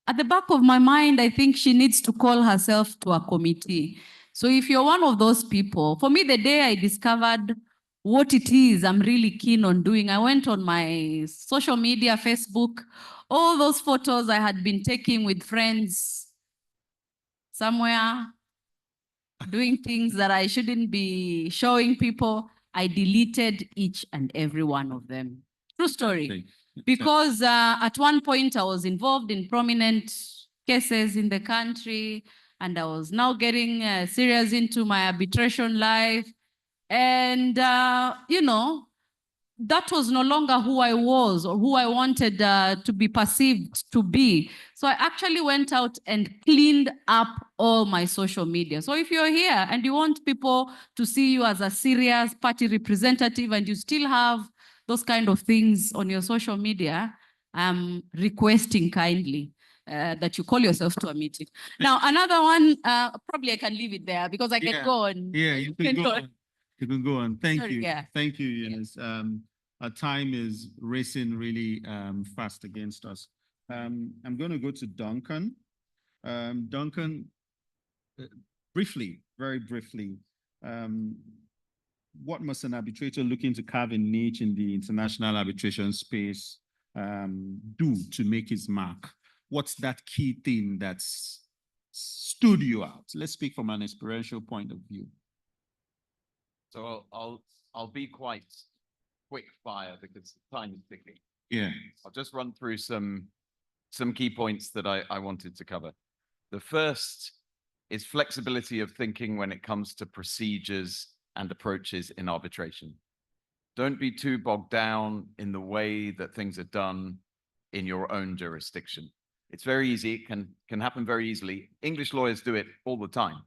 at the back of my mind, I think she needs to call herself to a committee. So if you're one of those people, for me, the day I discovered what it is I'm really keen on doing, I went on my social media, Facebook, all those photos I had been taking with friends somewhere. doing things that I shouldn't be showing people. I deleted each and every one of them. True story. Because at one point I was involved in prominent cases in the country, and I was now getting serious into my arbitration life. And, you know, that was no longer who I was or who I wanted to be perceived to be. So I actually went out and cleaned up all my social media. So if you're here and you want people to see you as a serious party representative and you still have those kind of things on your social media, I'm requesting kindly that you call yourself to a meeting. Now, another one, probably I can leave it there because I can go on. Yeah, you can go on. You can go on. Thank Sorry, you. yeah. Thank you, Eunice. Our time is racing really fast against us. I'm going to go to Duncan. Duncan, briefly, very briefly, what must an arbitrator looking to carve a niche in the international arbitration space do to make his mark? What's that key thing that's stood you out? Let's speak from an experiential point of view. So I'll be quite quick fire because time is ticking. Yeah. I'll just run through some key points that I wanted to cover. The first is flexibility of thinking when it comes to procedures and approaches in arbitration. Don't be too bogged down in the way that things are done in your own jurisdiction. It's very easy, it can happen very easily. English lawyers do it all the time.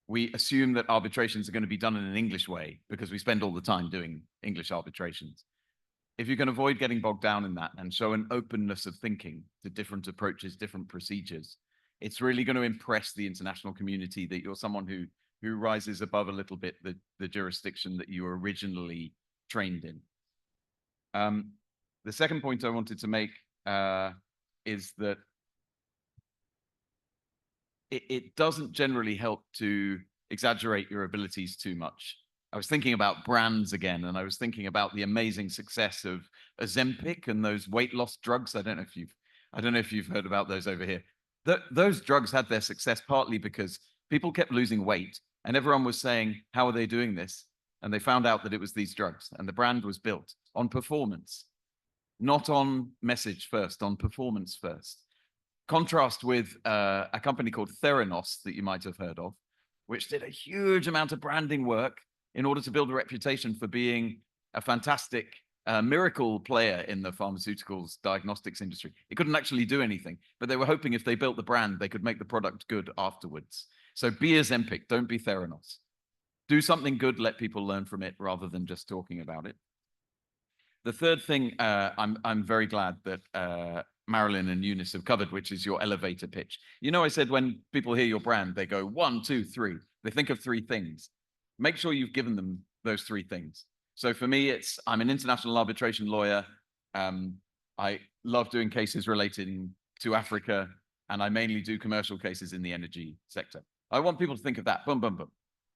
We assume that arbitrations are going to be done in an English way because we spend all the time doing English arbitrations. If you can avoid getting bogged down in that and show an openness of thinking to different approaches, different procedures, it's really going to impress the international community that you're someone who rises above a little bit the jurisdiction that you were originally trained in. The second point I wanted to make is that it doesn't generally help to exaggerate your abilities too much. I was thinking about brands again, and I was thinking about the amazing success of Ozempic and those weight loss drugs. I don't know if you've heard about those over here. Those drugs had their success partly because people kept losing weight, and everyone was saying, "How are they doing this?" And they found out that it was these drugs, and the brand was built on performance, not on message first, on performance first. Contrast with a company called Theranos that you might have heard of, which did a huge amount of branding work in order to build a reputation for being a fantastic miracle player in the pharmaceuticals diagnostics industry. It couldn't actually do anything, but they were hoping if they built the brand, they could make the product good afterwards. So be Ozempic, don't be Theranos. Do something good, let people learn from it rather than just talking about it. The third thing I'm very glad that Marilyn and Eunice have covered, which is your elevator pitch. You know, I said when people hear your brand, they go 1, 2, 3. They think of 3 things. Make sure you've given them those 3 things. So for me, I'm an international arbitration lawyer. I love doing cases relating to Africa, and I mainly do commercial cases in the energy sector. I want people to think of that, boom, boom, boom,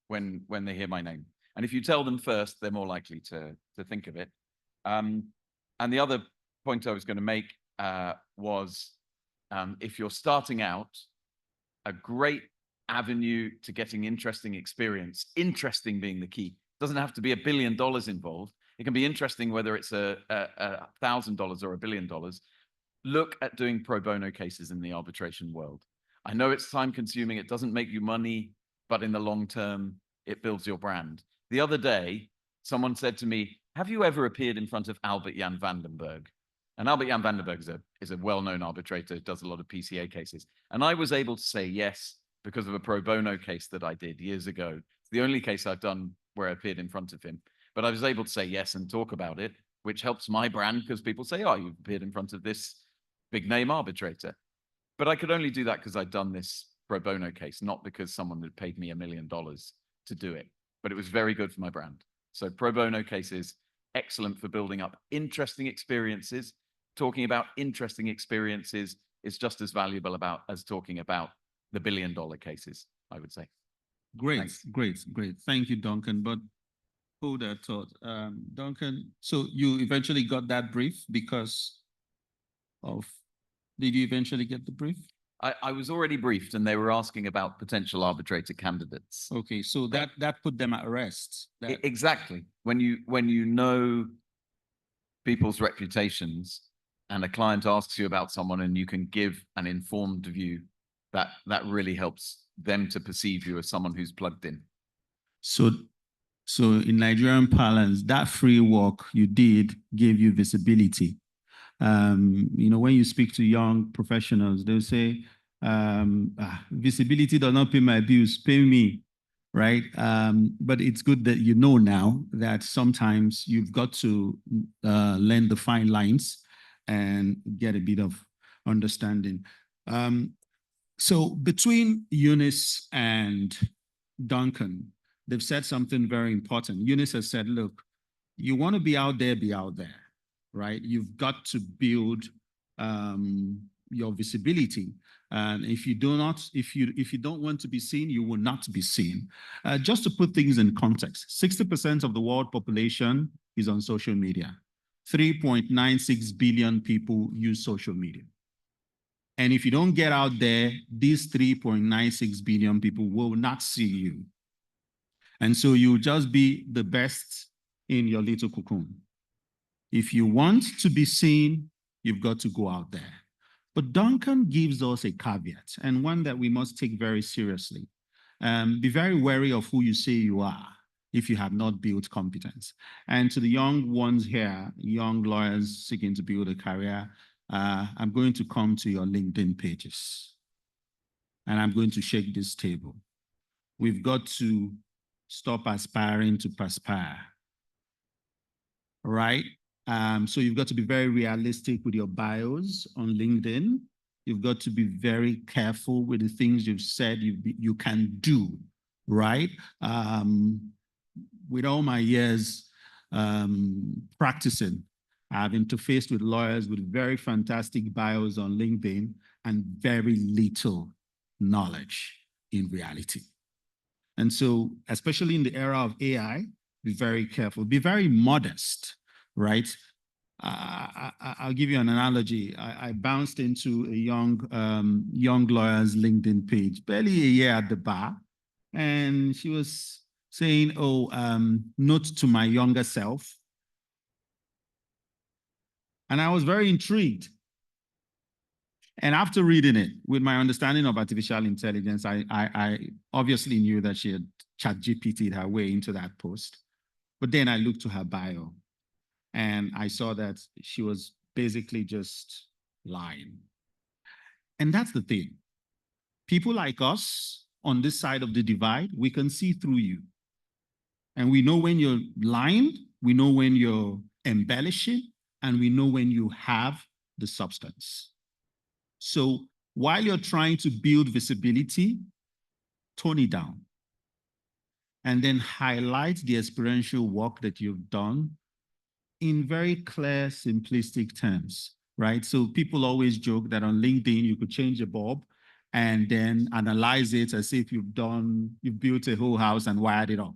when they hear my name. And if you tell them first, they're more likely to think of it. And the other point I was going to make was if you're starting out, a great avenue to getting interesting experience, interesting being the key. Doesn't have to be $1 billion involved. It can be interesting whether it's $1,000 or $1 billion. Look at doing pro bono cases in the arbitration world. I know it's time consuming. It doesn't make you money, but in the long term, it builds your brand. The other day, someone said to me, "Have you ever appeared in front of Albert Jan van den Berg?" And Albert Jan van den Berg is a well-known arbitrator, does a lot of PCA cases. And I was able to say yes because of a pro bono case that I did years ago. It's the only case I've done where I appeared in front of him. But I was able to say yes and talk about it, which helps my brand because people say, "Oh, you've appeared in front of this big name arbitrator." But I could only do that because I'd done this pro bono case, not because someone had paid me $1 million to do it. But it was very good for my brand. So pro bono cases, excellent for building up interesting experiences. Talking about interesting experiences is just as valuable as talking about the $1 billion cases, I would say. Great, Thanks. great. Thank you, Duncan. But hold that thought. Duncan, so you eventually got that brief because of, did you eventually get the brief? I was already briefed and they were asking about potential arbitrator candidates. Okay, so that put them at rest. Exactly. When you know people's reputations and a client asks you about someone and you can give an informed view, that really helps them to perceive you as someone who's plugged in. So in Nigerian parlance, that free work you did gave you visibility. When you speak to young professionals, they'll say, visibility does not pay my bills, pay me, right? But it's good that you know now that sometimes you've got to learn the fine lines and get a bit of understanding. So between Eunice and Duncan, they've said something very important. Eunice has said, look, you want to be out there, right? You've got to build your visibility. And if you don't want to be seen, you will not be seen. Just to put things in context, 60% of the world population is on social media. 3.96 billion people use social media. And if you don't get out there, these 3.96 billion people will not see you. And so you'll just be the best in your little cocoon. If you want to be seen, you've got to go out there. But Duncan gives us a caveat, and one that we must take very seriously. Be very wary of who you say you are if you have not built competence. And to the young ones here, young lawyers seeking to build a career, I'm going to come to your LinkedIn pages. And I'm going to shake this table. We've got to stop aspiring to perspire. Right? So you've got to be very realistic with your bios on LinkedIn. You've got to be very careful with the things you've said you can do, right? With all my years practicing, I've interfaced with lawyers with very fantastic bios on LinkedIn and very little knowledge in reality. And so, especially in the era of AI, be very careful, be very modest, right? I'll give you an analogy. I bounced into a young lawyer's LinkedIn page, barely a year at the bar, and she was saying, note to my younger self. And I was very intrigued. And after reading it, with my understanding of artificial intelligence, I obviously knew that she had ChatGPT'd her way into that post. But then I looked to her bio and I saw that she was basically just lying. And that's the thing. People like us on this side of the divide, we can see through you. And we know when you're lying, we know when you're embellishing, and we know when you have the substance. So while you're trying to build visibility, tone it down. And then highlight the experiential work that you've done in very clear, simplistic terms, right? So people always joke that on LinkedIn, you could change a bulb and then analyze it as if you've built a whole house and wired it up.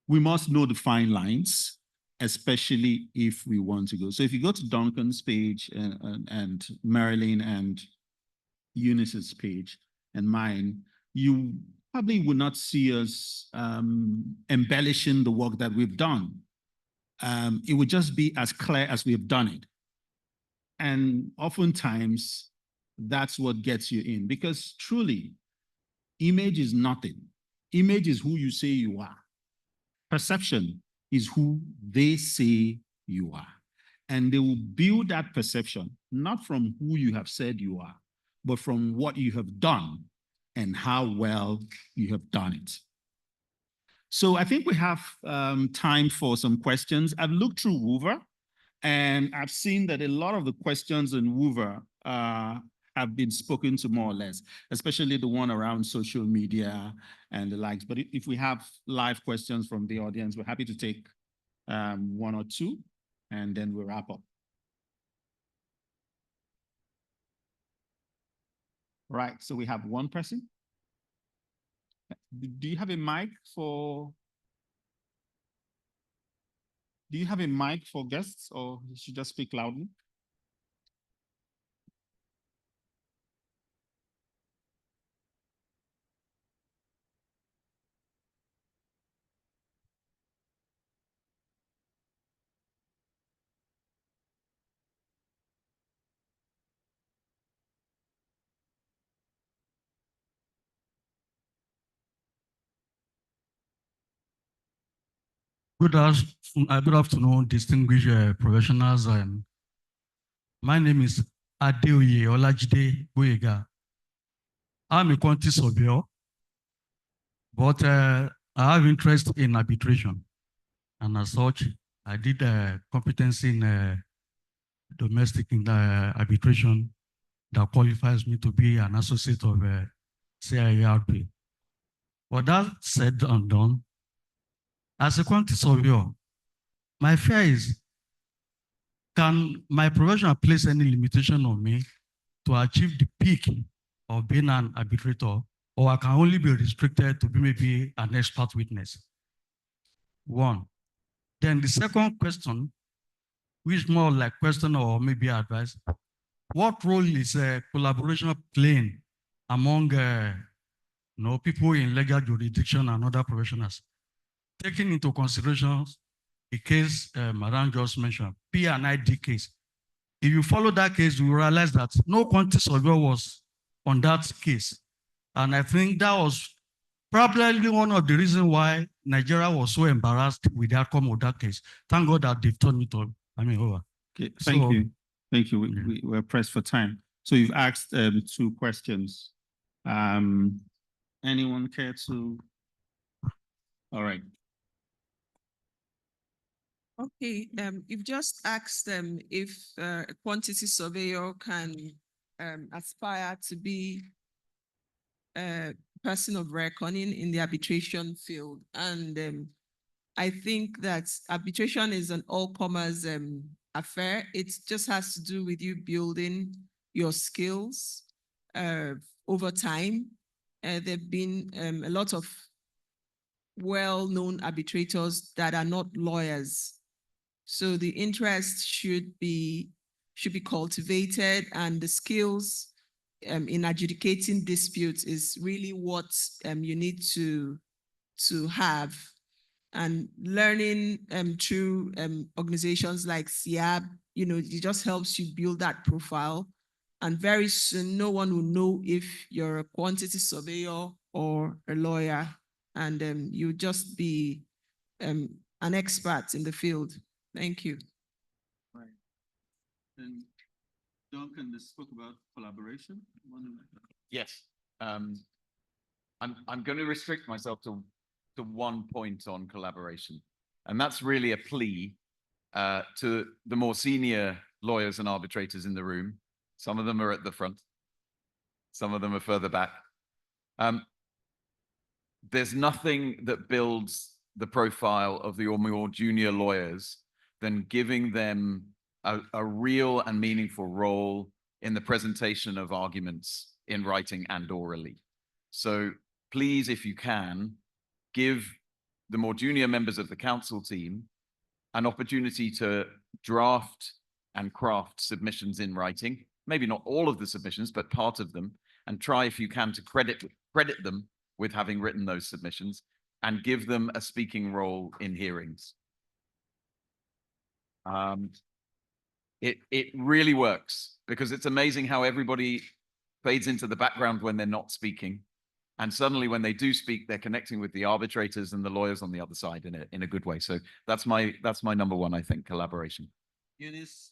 We must know the fine lines, especially if we want to go. So if you go to Duncan's page and Marilyn and Eunice's page and mine, you probably would not see us embellishing the work that we've done. It would just be as clear as we've done it. And oftentimes, that's what gets you in, because truly, image is nothing. Image is who you say you are. Perception is who they say you are. And they will build that perception, not from who you have said you are, but from what you have done and how well you have done it. So I think we have time for some questions. I've looked through Woover, and I've seen that a lot of the questions in Woover have been spoken to more or less, especially the one around social media and the likes. But if we have live questions from the audience, we're happy to take one or two, and then we'll wrap up. Right, so we have one person. Do you have a mic for guests, or you should just speak loudly? Good afternoon, distinguished professionals. My name is Adeoye Olajide Boyega. I'm a quantity surveyor, but I have interest in arbitration. And as such, I did a competency in domestic arbitration that qualifies me to be an associate of CIARP. But that said and done, as a quantity surveyor, my fear is, can my profession place any limitation on me to achieve the peak of being an arbitrator, or I can only be restricted to be maybe an expert witness? One. Then the second question, which is more like question or maybe advice, what role is collaboration playing among people in legal jurisdiction and other professionals, taking into consideration the case Madam just mentioned, P&ID case? If you follow that case, you realize that no quantity surveyor was on that case. And I think that was probably one of the reasons why Nigeria was so embarrassed with the outcome of that case. Thank God that they've turned it on. Over. Okay, thank you. Thank you. We're pressed for time. So you've asked 2 questions. Anyone care to? All right. Okay, you've just asked if a quantity surveyor can aspire to be a person of reckoning in the arbitration field. And I think that arbitration is an all-comers affair. It just has to do with you building your skills over time. There have been a lot of well-known arbitrators that are not lawyers. So the interest should be cultivated, and the skills in adjudicating disputes is really what you need to have. And learning through organizations like SIAB, it just helps you build that profile. And very soon, no one will know if you're a quantity surveyor or a lawyer, and you just be an expert in the field. Thank you. Right. And Duncan, this spoke about collaboration. Yes. I'm going to restrict myself to 1 point on collaboration. And that's really a plea to the more senior lawyers and arbitrators in the room. Some of them are at the front. Some of them are further back. There's nothing that builds the profile of the more junior lawyers than giving them a real and meaningful role in the presentation of arguments in writing and orally. So please, if you can, give the more junior members of the council team an opportunity to draft and craft submissions in writing, maybe not all of the submissions, but part of them, and try, if you can, to credit them with having written those submissions, and give them a speaking role in hearings. It really works, because it's amazing how everybody fades into the background when they're not speaking. And suddenly when they do speak, they're connecting with the arbitrators and the lawyers on the other side in a good way. So that's my number 1, I think, collaboration. Eunice,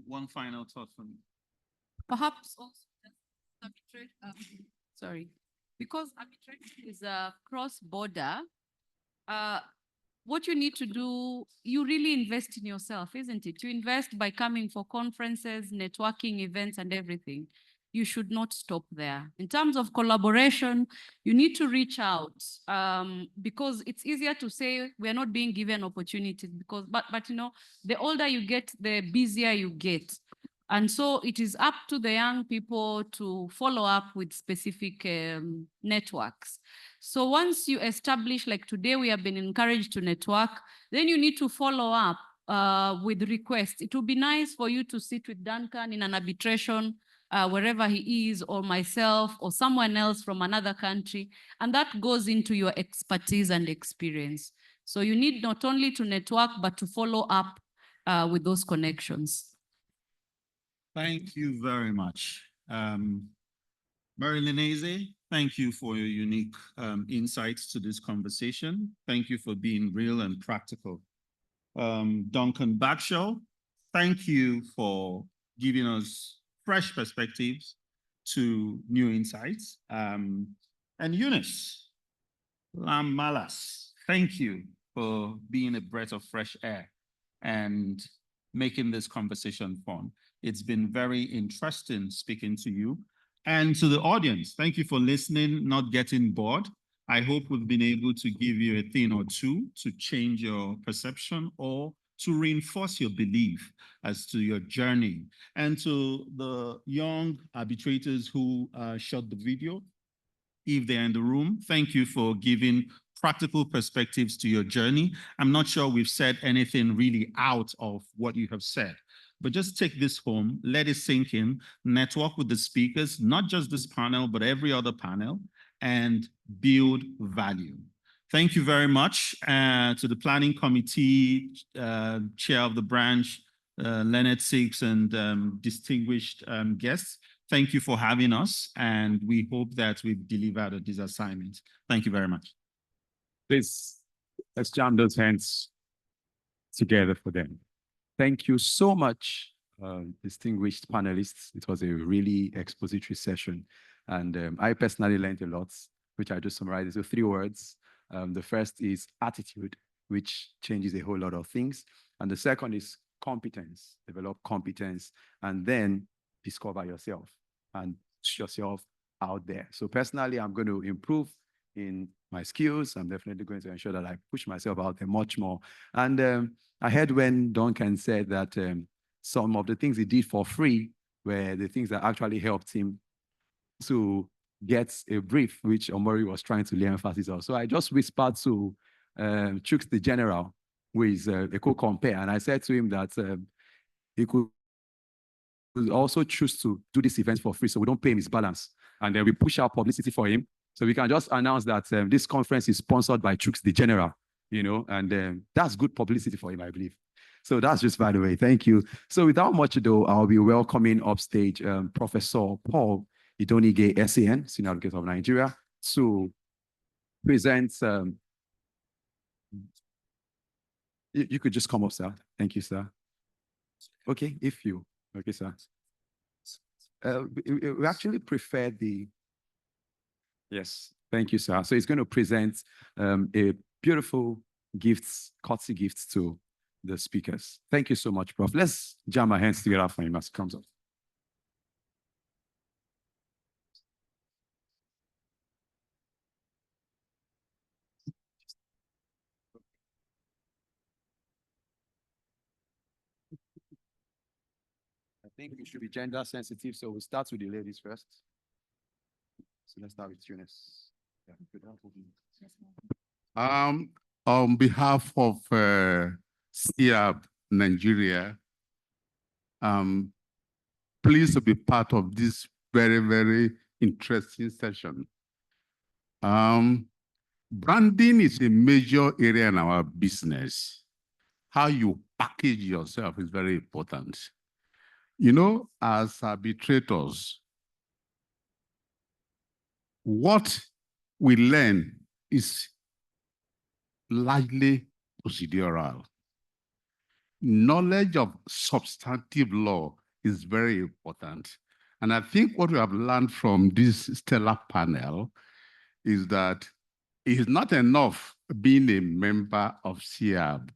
one final thought from you. Perhaps also because arbitration is a cross-border, what you need to do, you really invest in yourself, isn't it? You invest by coming for conferences, networking events, and everything. You should not stop there. In terms of collaboration, you need to reach out because it's easier to say we are not being given opportunities but the older you get, the busier you get. And so it is up to the young people to follow up with specific networks. So once you establish, like today, we have been encouraged to network, then you need to follow up with requests. It would be nice for you to sit with Duncan in an arbitration, wherever he is, or myself, or someone else from another country. And that goes into your expertise and experience. So you need not only to network, but to follow up with those connections. Thank you very much. Marilyn Eze, thank you for your unique insights to this conversation. Thank you for being real and practical. Duncan Bagshaw, thank you for giving us fresh perspectives to new insights. And Eunice Lam-Malas, thank you for being a breath of fresh air and making this conversation fun. It's been very interesting speaking to you. And to the audience, thank you for listening, not getting bored. I hope we've been able to give you a thing or two to change your perception or to reinforce your belief as to your journey. And to the young arbitrators who shot the video, if they're in the room, thank you for giving practical perspectives to your journey. I'm not sure we've said anything really out of what you have said, but just take this home, let it sink in, network with the speakers, not just this panel, but every other panel, and build value. Thank you very much to the planning committee, chair of the branch, Leonard Six, and distinguished guests. Thank you for having us, and we hope that we've delivered on this assignment. Thank you very much. Please, let's jam those hands together for them. Thank you so much, distinguished panelists. It was a really expository session, and I personally learned a lot, which I just summarized. So 3 words. The first is attitude, which changes a whole lot of things. And the second is competence, develop competence, and then discover yourself and push yourself out there. So personally, I'm going to improve in my skills. I'm definitely going to ensure that I push myself out there much more. And I heard when Duncan said that some of the things he did for free were the things that actually helped him to get a brief, which Omori was trying to lay emphasis on. So I just whispered to Chooks the General, who is a co-compare, and I said to him that he could also choose to do this event for free, so we don't pay him his balance. And then we push out publicity for him. So we can just announce that this conference is sponsored by Chooks the General, you know, and that's good publicity for him, I believe. So that's just by the way, thank you. So without much ado, I'll be welcoming upstage Professor Paul Idonige, SAN, Senior Advocate of Nigeria, to present. You could just come up, sir. Thank you, sir. Okay, okay, sir. We actually prefer the, yes, thank you, sir. So he's going to present a beautiful gifts, courtesy gifts to the speakers. Thank you so much, Prof. Let's jam our hands together for him as he comes up. I think we should be gender sensitive, so we'll start with the ladies first. So let's start with Eunice. Yeah, on behalf of SIAB Nigeria, pleased to be part of this very, very interesting session. Branding is a major area in our business. How you package yourself is very important. You know, as arbitrators, what we learn is largely procedural. Knowledge of substantive law is very important. And I think what we have learned from this stellar panel is that it is not enough being a member of SIAB.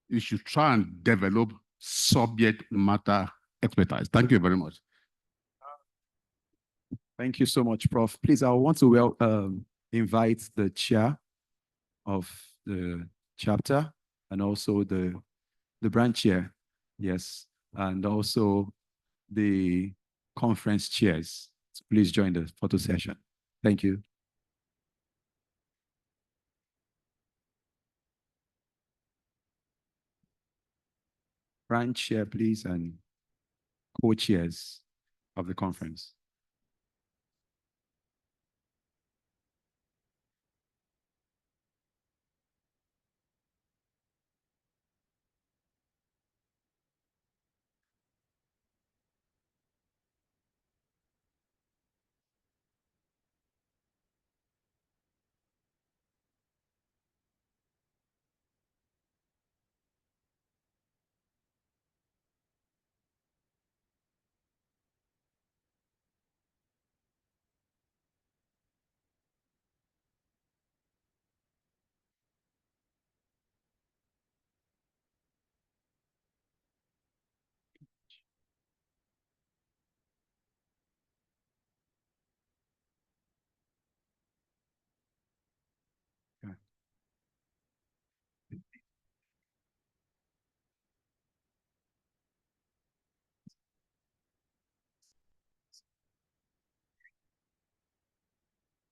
You should try and develop subject matter expertise. Thank you very much. Thank you so much, Prof. Please, I want to invite the chair of the chapter and also the branch chair, yes, and also the conference chairs. So please join the photo session. Thank you. Branch chair, please, and co-chairs of the conference.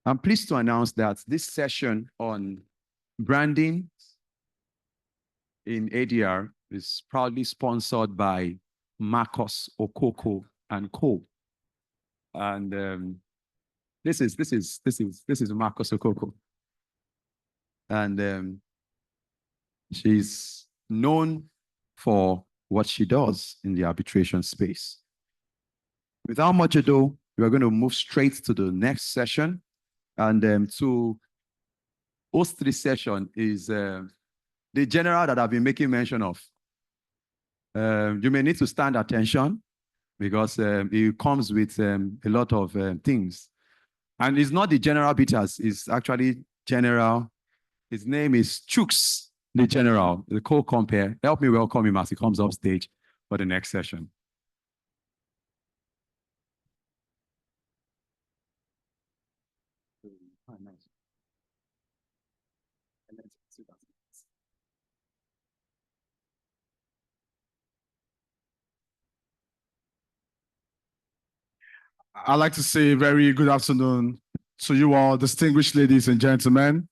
I'm pleased to announce that this session on branding in ADR is proudly sponsored by Marcos Okoko and Co. And this is Marcos Okoko. And she's known for what she does in the arbitration space. Without much ado, we are going to move straight to the next session. And to host this session is the general that I've been making mention of. You may need to stand attention because it comes with a lot of things. And it's not the general Peters, it's actually general. His name is Chooks, the general, the co-compare. Help me welcome him as he comes up stage for the next session. I'd like to say very good afternoon to you all, distinguished ladies and gentlemen.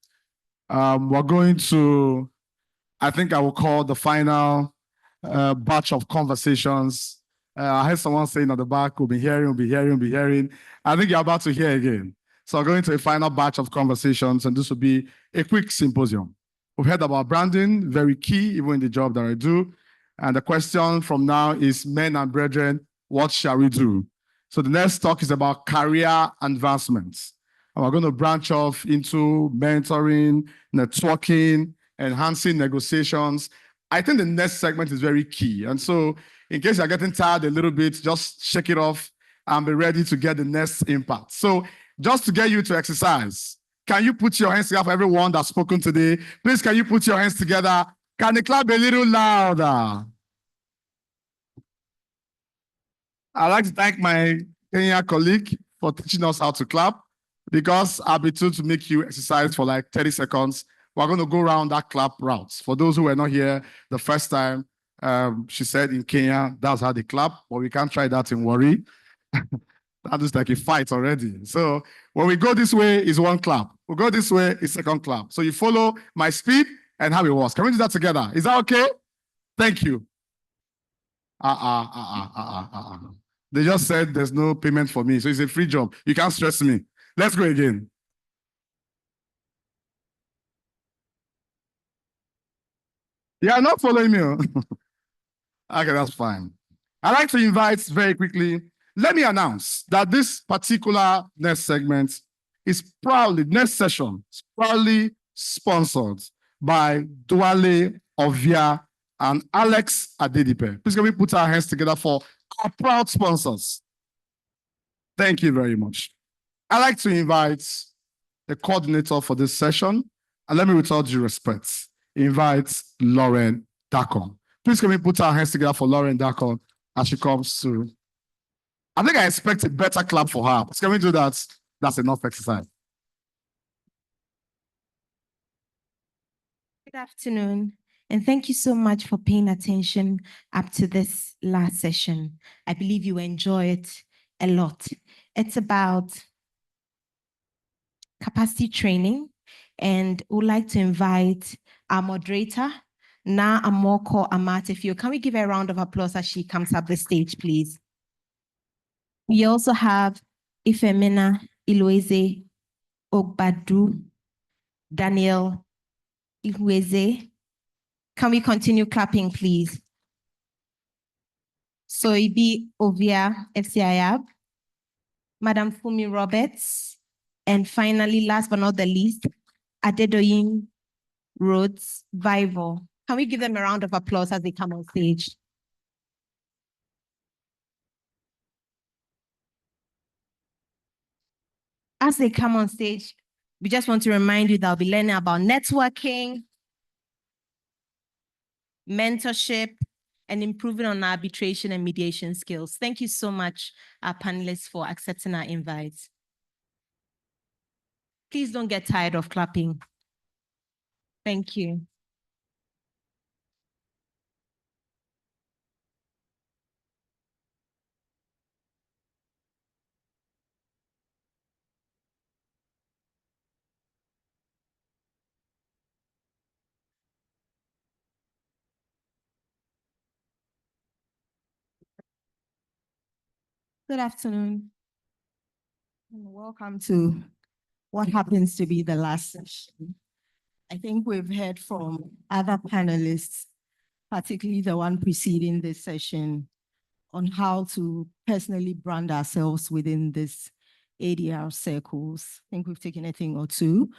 We're going to, I think I will call the final batch of conversations. I heard someone saying at the back, we'll be hearing. I think you're about to hear again. So we're going to a final batch of conversations, and this will be a quick symposium. We've heard about branding, very key, even in the job that I do. And the question from now is, men and brethren, what shall we do? So the next talk is about career advancements. And we're going to branch off into mentoring, networking, enhancing negotiations. I think the next segment is very key. And so in case you're getting tired a little bit, just shake it off and be ready to get the next impact. So just to get you to exercise, can you put your hands together for everyone that's spoken today? Please, can you put your hands together? Can the clap be a little louder? I'd like to thank my Kenya colleague for teaching us how to clap, because I'll be told to make you exercise for like 30 seconds. We're going to go around that clap route. For those who were not here the first time, she said in Kenya, that's how they clap, but we can't try that in Warri. That is like a fight already. So when we go this way, is one clap. We go this way, is second clap. So you follow my speed and how it was. Can we do that together? Is that okay? Thank you. They just said there's no payment for me, so it's a free job. You can't stress me. Let's go again. You are not following me. Okay, that's fine. I'd like to invite very quickly, let me announce that this particular next segment is proudly, next session, is proudly sponsored by Duale Ovia and Alex Adedipe. Please can we put our hands together for our proud sponsors? Thank you very much. I'd like to invite the coordinator for this session, and let me with all due respect, invite Lauren Dacon. Please can we put our hands together for Lauren Dacon as she comes through. I think I expect a better clap for her. Can we do that? That's enough exercise. Good afternoon, and thank you so much for paying attention up to this last session. I believe you enjoy it a lot. It's about capacity training, and we'd like to invite our moderator, Na Amoko Amatefio. Can we give her a round of applause as she comes up the stage, please? We also have Ifemina Iloeze Ogbadu, Daniel Iweze. Can we continue clapping, please? Soibi Ovia FCIAB, Madam Fumi Roberts, and finally, last but not the least, Adedoyin Rhodes Vival. Can we give them a round of applause as they come on stage? As they come on stage, we just want to remind you that I'll be learning about networking, mentorship, and improving on arbitration and mediation skills. Thank you so much, our panelists, for accepting our invites. Please don't get tired of clapping. Thank you. Good afternoon. And welcome to what happens to be the last session. I think we've heard from other panelists, particularly the one preceding this session, on how to personally brand ourselves within this ADR circles. I think we've taken a thing or two.